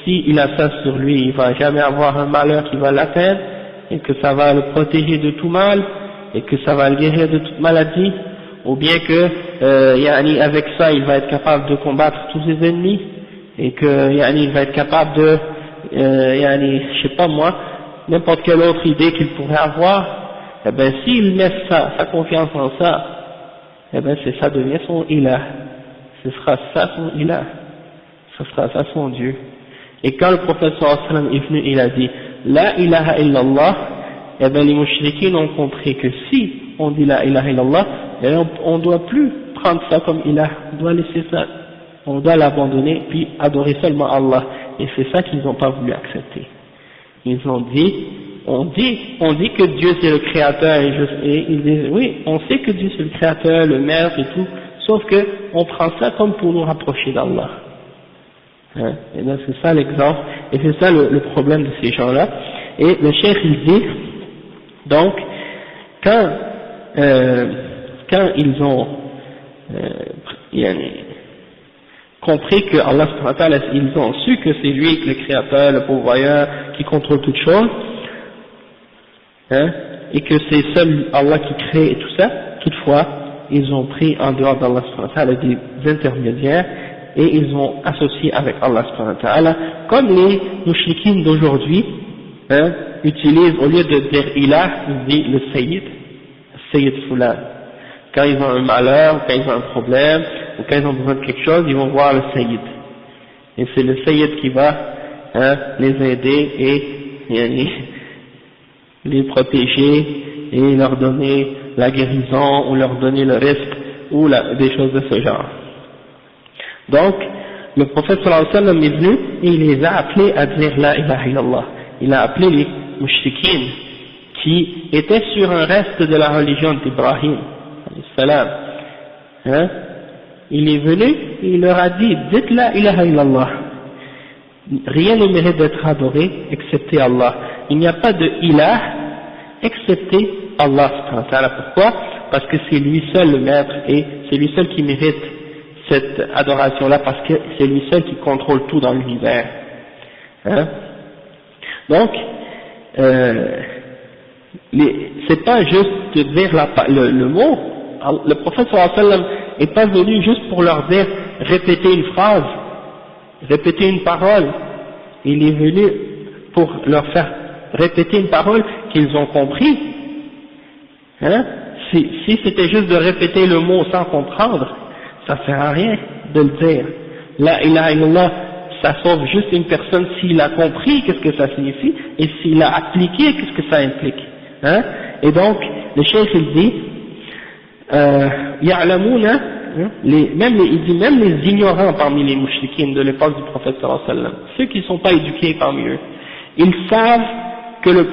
s'il a ça sur lui, il va jamais avoir un malheur qui va l'atteindre et que ça va le protéger de tout mal et que ça va le guérir de toute maladie, ou bien que avec ça il va être capable de combattre tous ses ennemis et que il va être capable de je sais pas moi, n'importe quelle autre idée qu'il pourrait avoir, eh ben s'il met sa confiance en ça, eh ben ça devient son ilah, ce sera ça son ilah, ce sera ça son Dieu. Et quand le prophète sallallahu alayhi wa sallam est venu, il a dit la ilaha illallah, eh ben les mouchriquins ont compris que si on dit la ilaha illallah, eh ben on doit plus prendre ça comme ilah, on doit laisser ça, on doit l'abandonner puis adorer seulement Allah, et c'est ça qu'ils n'ont pas voulu accepter. Ils ont dit, on dit que Dieu c'est le créateur, et ils disent oui, on sait que Dieu c'est le créateur, le maître et tout, sauf que on prend ça comme pour nous rapprocher d'Allah. Et donc c'est ça l'exemple, et c'est ça le problème de ces gens-là. Et le cheikh il dit, donc, quand ils ont compris que Allah subhanahu wa ta'ala, ils ont su que c'est lui le créateur, le pourvoyeur, qui contrôle toutes choses, et que c'est seul Allah qui crée et tout ça, toutefois, ils ont pris en dehors d'Allah subhanahu wa ta'ala des intermédiaires, et ils ont associé avec Allah subhanahu wa ta'ala, comme les mouchriquines d'aujourd'hui, utilisent, au lieu de dire ilah, ils disent le sayyid fulan. Quand ils ont un malheur, ou quand ils ont un problème, ou quand ils ont besoin de quelque chose, ils vont voir le sayyid. Et c'est le sayyid qui va les aider et les protéger et leur donner la guérison ou leur donner le risque ou des choses de ce genre. Donc, le prophète sallallahu alayhi wa sallam est venu et il les a appelés à dire la ilaha illallah. Il a appelé les mouchriquines qui étaient sur un reste de la religion d'Ibrahim alayhi salam. Il est venu et il leur a dit dites la ilaha illallah. Rien ne mérite d'être adoré excepté Allah. Il n'y a pas de ilah excepté Allah subhanahu wa ta'ala. Pourquoi? Parce que c'est lui seul le maître et c'est lui seul qui mérite cette adoration-là, parce que c'est lui seul qui contrôle tout dans l'univers. Donc, c'est pas juste de dire le mot. Le prophète sallallahu alayhi wa sallam est pas venu juste pour leur dire répéter une phrase, répéter une parole. Il est venu pour leur faire répéter une parole qu'ils ont compris. Si c'était juste de répéter le mot sans comprendre, ça sert à rien de le dire. La ilaha illallah, ça sauve juste une personne s'il a compris qu'est-ce que ça signifie et s'il a appliqué qu'est-ce que ça implique. Et donc, le cheikh il dit, ya'lamouna, il dit même les ignorants parmi les mouchriquines de l'époque du prophète sallallahu alayhi wa sallam, ceux qui ne sont pas éduqués parmi eux, ils savent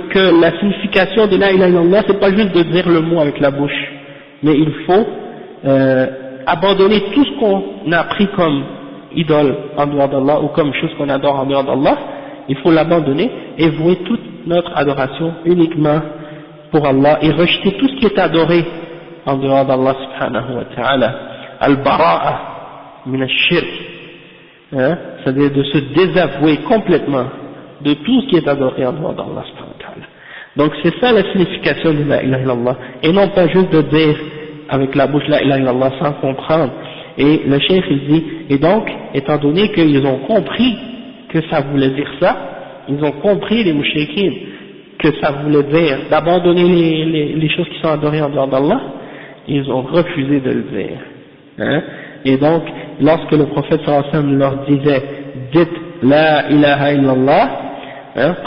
que la signification de la ilaha illallah, c'est pas juste de dire le mot avec la bouche, mais il faut abandonner tout ce qu'on a pris comme idole en dehors d'Allah ou comme chose qu'on adore en dehors d'Allah. Il faut l'abandonner et vouer toute notre adoration uniquement pour Allah et rejeter tout ce qui est adoré en dehors d'Allah subhanahu wa ta'ala. Al-bara'a min ash-shirk, c'est-à-dire de se désavouer complètement de tout ce qui est adoré en dehors d'Allah subhanahu wa ta'ala. Donc c'est ça la signification de la ilaha illallah, et non pas juste de dire avec la bouche la ilaha illallah sans comprendre. Et le cheikh il dit, et donc étant donné qu'ils ont compris que ça voulait dire ça, ils ont compris les mouchriquins que ça voulait dire d'abandonner les choses qui sont adorées en dehors d'Allah, ils ont refusé de le dire. Et donc lorsque le prophète sallallahu alayhi wa sallam leur disait dites la ilaha illallah,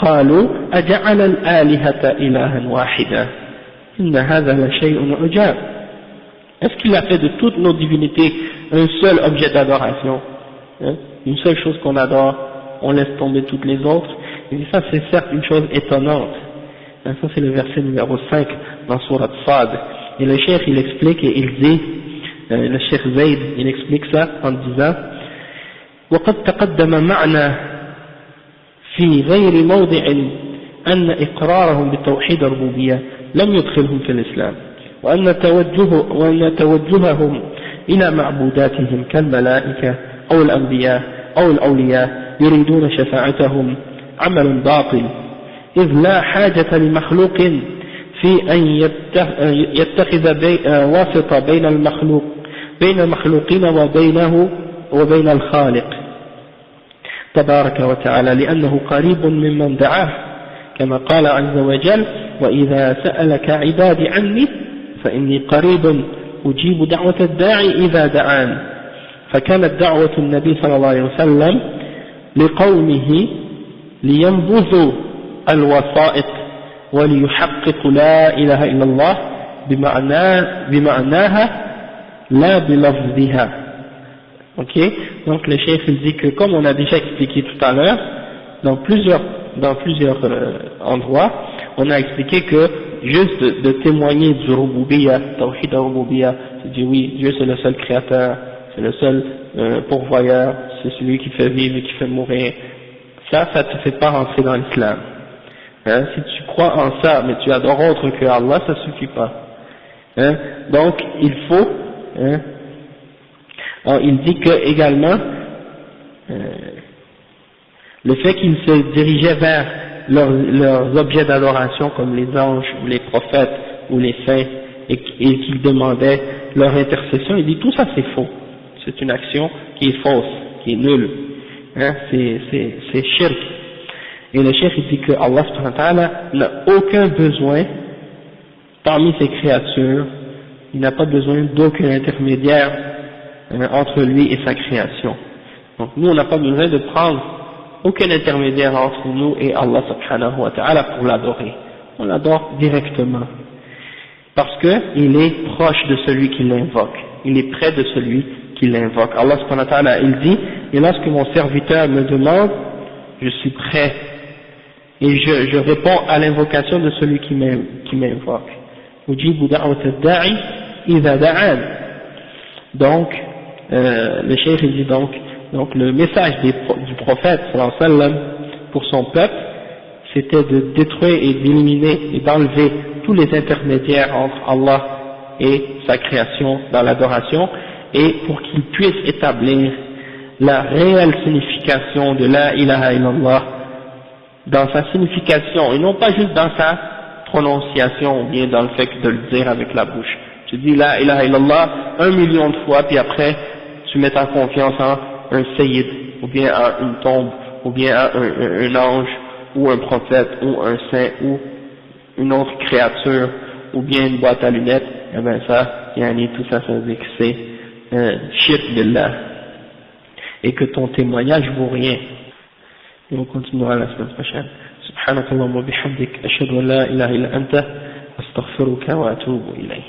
قالوا أجعل الآلهة إلها واحدا إن هذا لشيء عجاب. Est-ce qu'il a fait de toutes nos divinités un seul objet d'adoration, une seule chose qu'on adore, on laisse tomber toutes les autres? Il dit ça c'est certes une chose étonnante. Ça c'est le verset numéro 5 dans Surat Sad. Et le cheikh il explique et il dit, le cheikh Zayd il explique ça en disant وقد تقدم معنا في غير موضع أن إقرارهم بتوحيد الربوبية لم يدخلهم في الإسلام، وأن توجههم إلى معبوداتهم كالملائكة أو الأنبياء أو الأولياء يريدون شفاعتهم عمل باطل، إذ لا حاجة لمخلوق في أن يتخذ واسطة بين المخلوقين وبين الخالق تبارك وتعالى، لأنه قريب ممن دعاه كما قال عز وجل وإذا سألك عبادي عني فإني قريب أجيب دعوة الداعي إذا دعان. فكانت دعوة النبي صلى الله عليه وسلم لقومه لينبذوا الوسائط وليحققوا لا إله إلا الله بمعناها لا بلفظها. Ok, donc le chef il dit que comme on a déjà expliqué tout à l'heure, dans plusieurs endroits, on a expliqué que juste de témoigner du rububiyya, tawhid al-rububiyya, c'est dire oui, Dieu c'est le seul créateur, c'est le seul pourvoyeur, c'est celui qui fait vivre et qui fait mourir, ça te fait pas rentrer dans l'islam. Si tu crois en ça, mais tu adores autre que Allah, ça suffit pas. Donc il faut, alors, il dit que également le fait qu'ils se dirigeaient vers leurs objets d'adoration comme les anges ou les prophètes ou les saints et qu'ils demandaient leur intercession, il dit tout ça c'est faux, c'est une action qui est fausse, qui est nulle, c'est shirk. Et le cheikh il dit que Allah subhanahu wa ta'ala n'a aucun besoin parmi ses créatures, il n'a pas besoin d'aucun intermédiaire entre lui et sa création. Donc nous on n'a pas besoin de prendre aucun intermédiaire entre nous et Allah subhanahu wa ta'ala pour l'adorer. On l'adore directement. Parce que il est proche de celui qui l'invoque. Il est près de celui qui l'invoque. Allah subhanahu wa ta'ala il dit, et lorsque mon serviteur me demande, je suis prêt. Et je réponds à l'invocation de celui qui m'invoque. Ujibu da'wat ad-da'i idha da'an. Donc, le cheikh il dit donc le message du prophète sallallahu alayhi wa sallam pour son peuple, c'était de détruire et d'éliminer et d'enlever tous les intermédiaires entre Allah et sa création dans l'adoration, et pour qu'il puisse établir la réelle signification de la ilaha illallah dans sa signification, et non pas juste dans sa prononciation, ou bien dans le fait de le dire avec la bouche. Tu dis la ilaha illallah 1 million de fois, puis après tu mets ta confiance en un sayyid, ou bien à une tombe, ou bien à un ange, ou un prophète, ou un saint, ou une autre créature, ou bien une boîte à lunettes, et bien ça, tout ça, ça veut dire que c'est shirk billah, et que ton témoignage vaut rien. Et on continuera la semaine prochaine. Subhanakallahumma wa bihamdik, ashhadu an la ilaha illa anta, astaghfiruka wa atubu ilayk.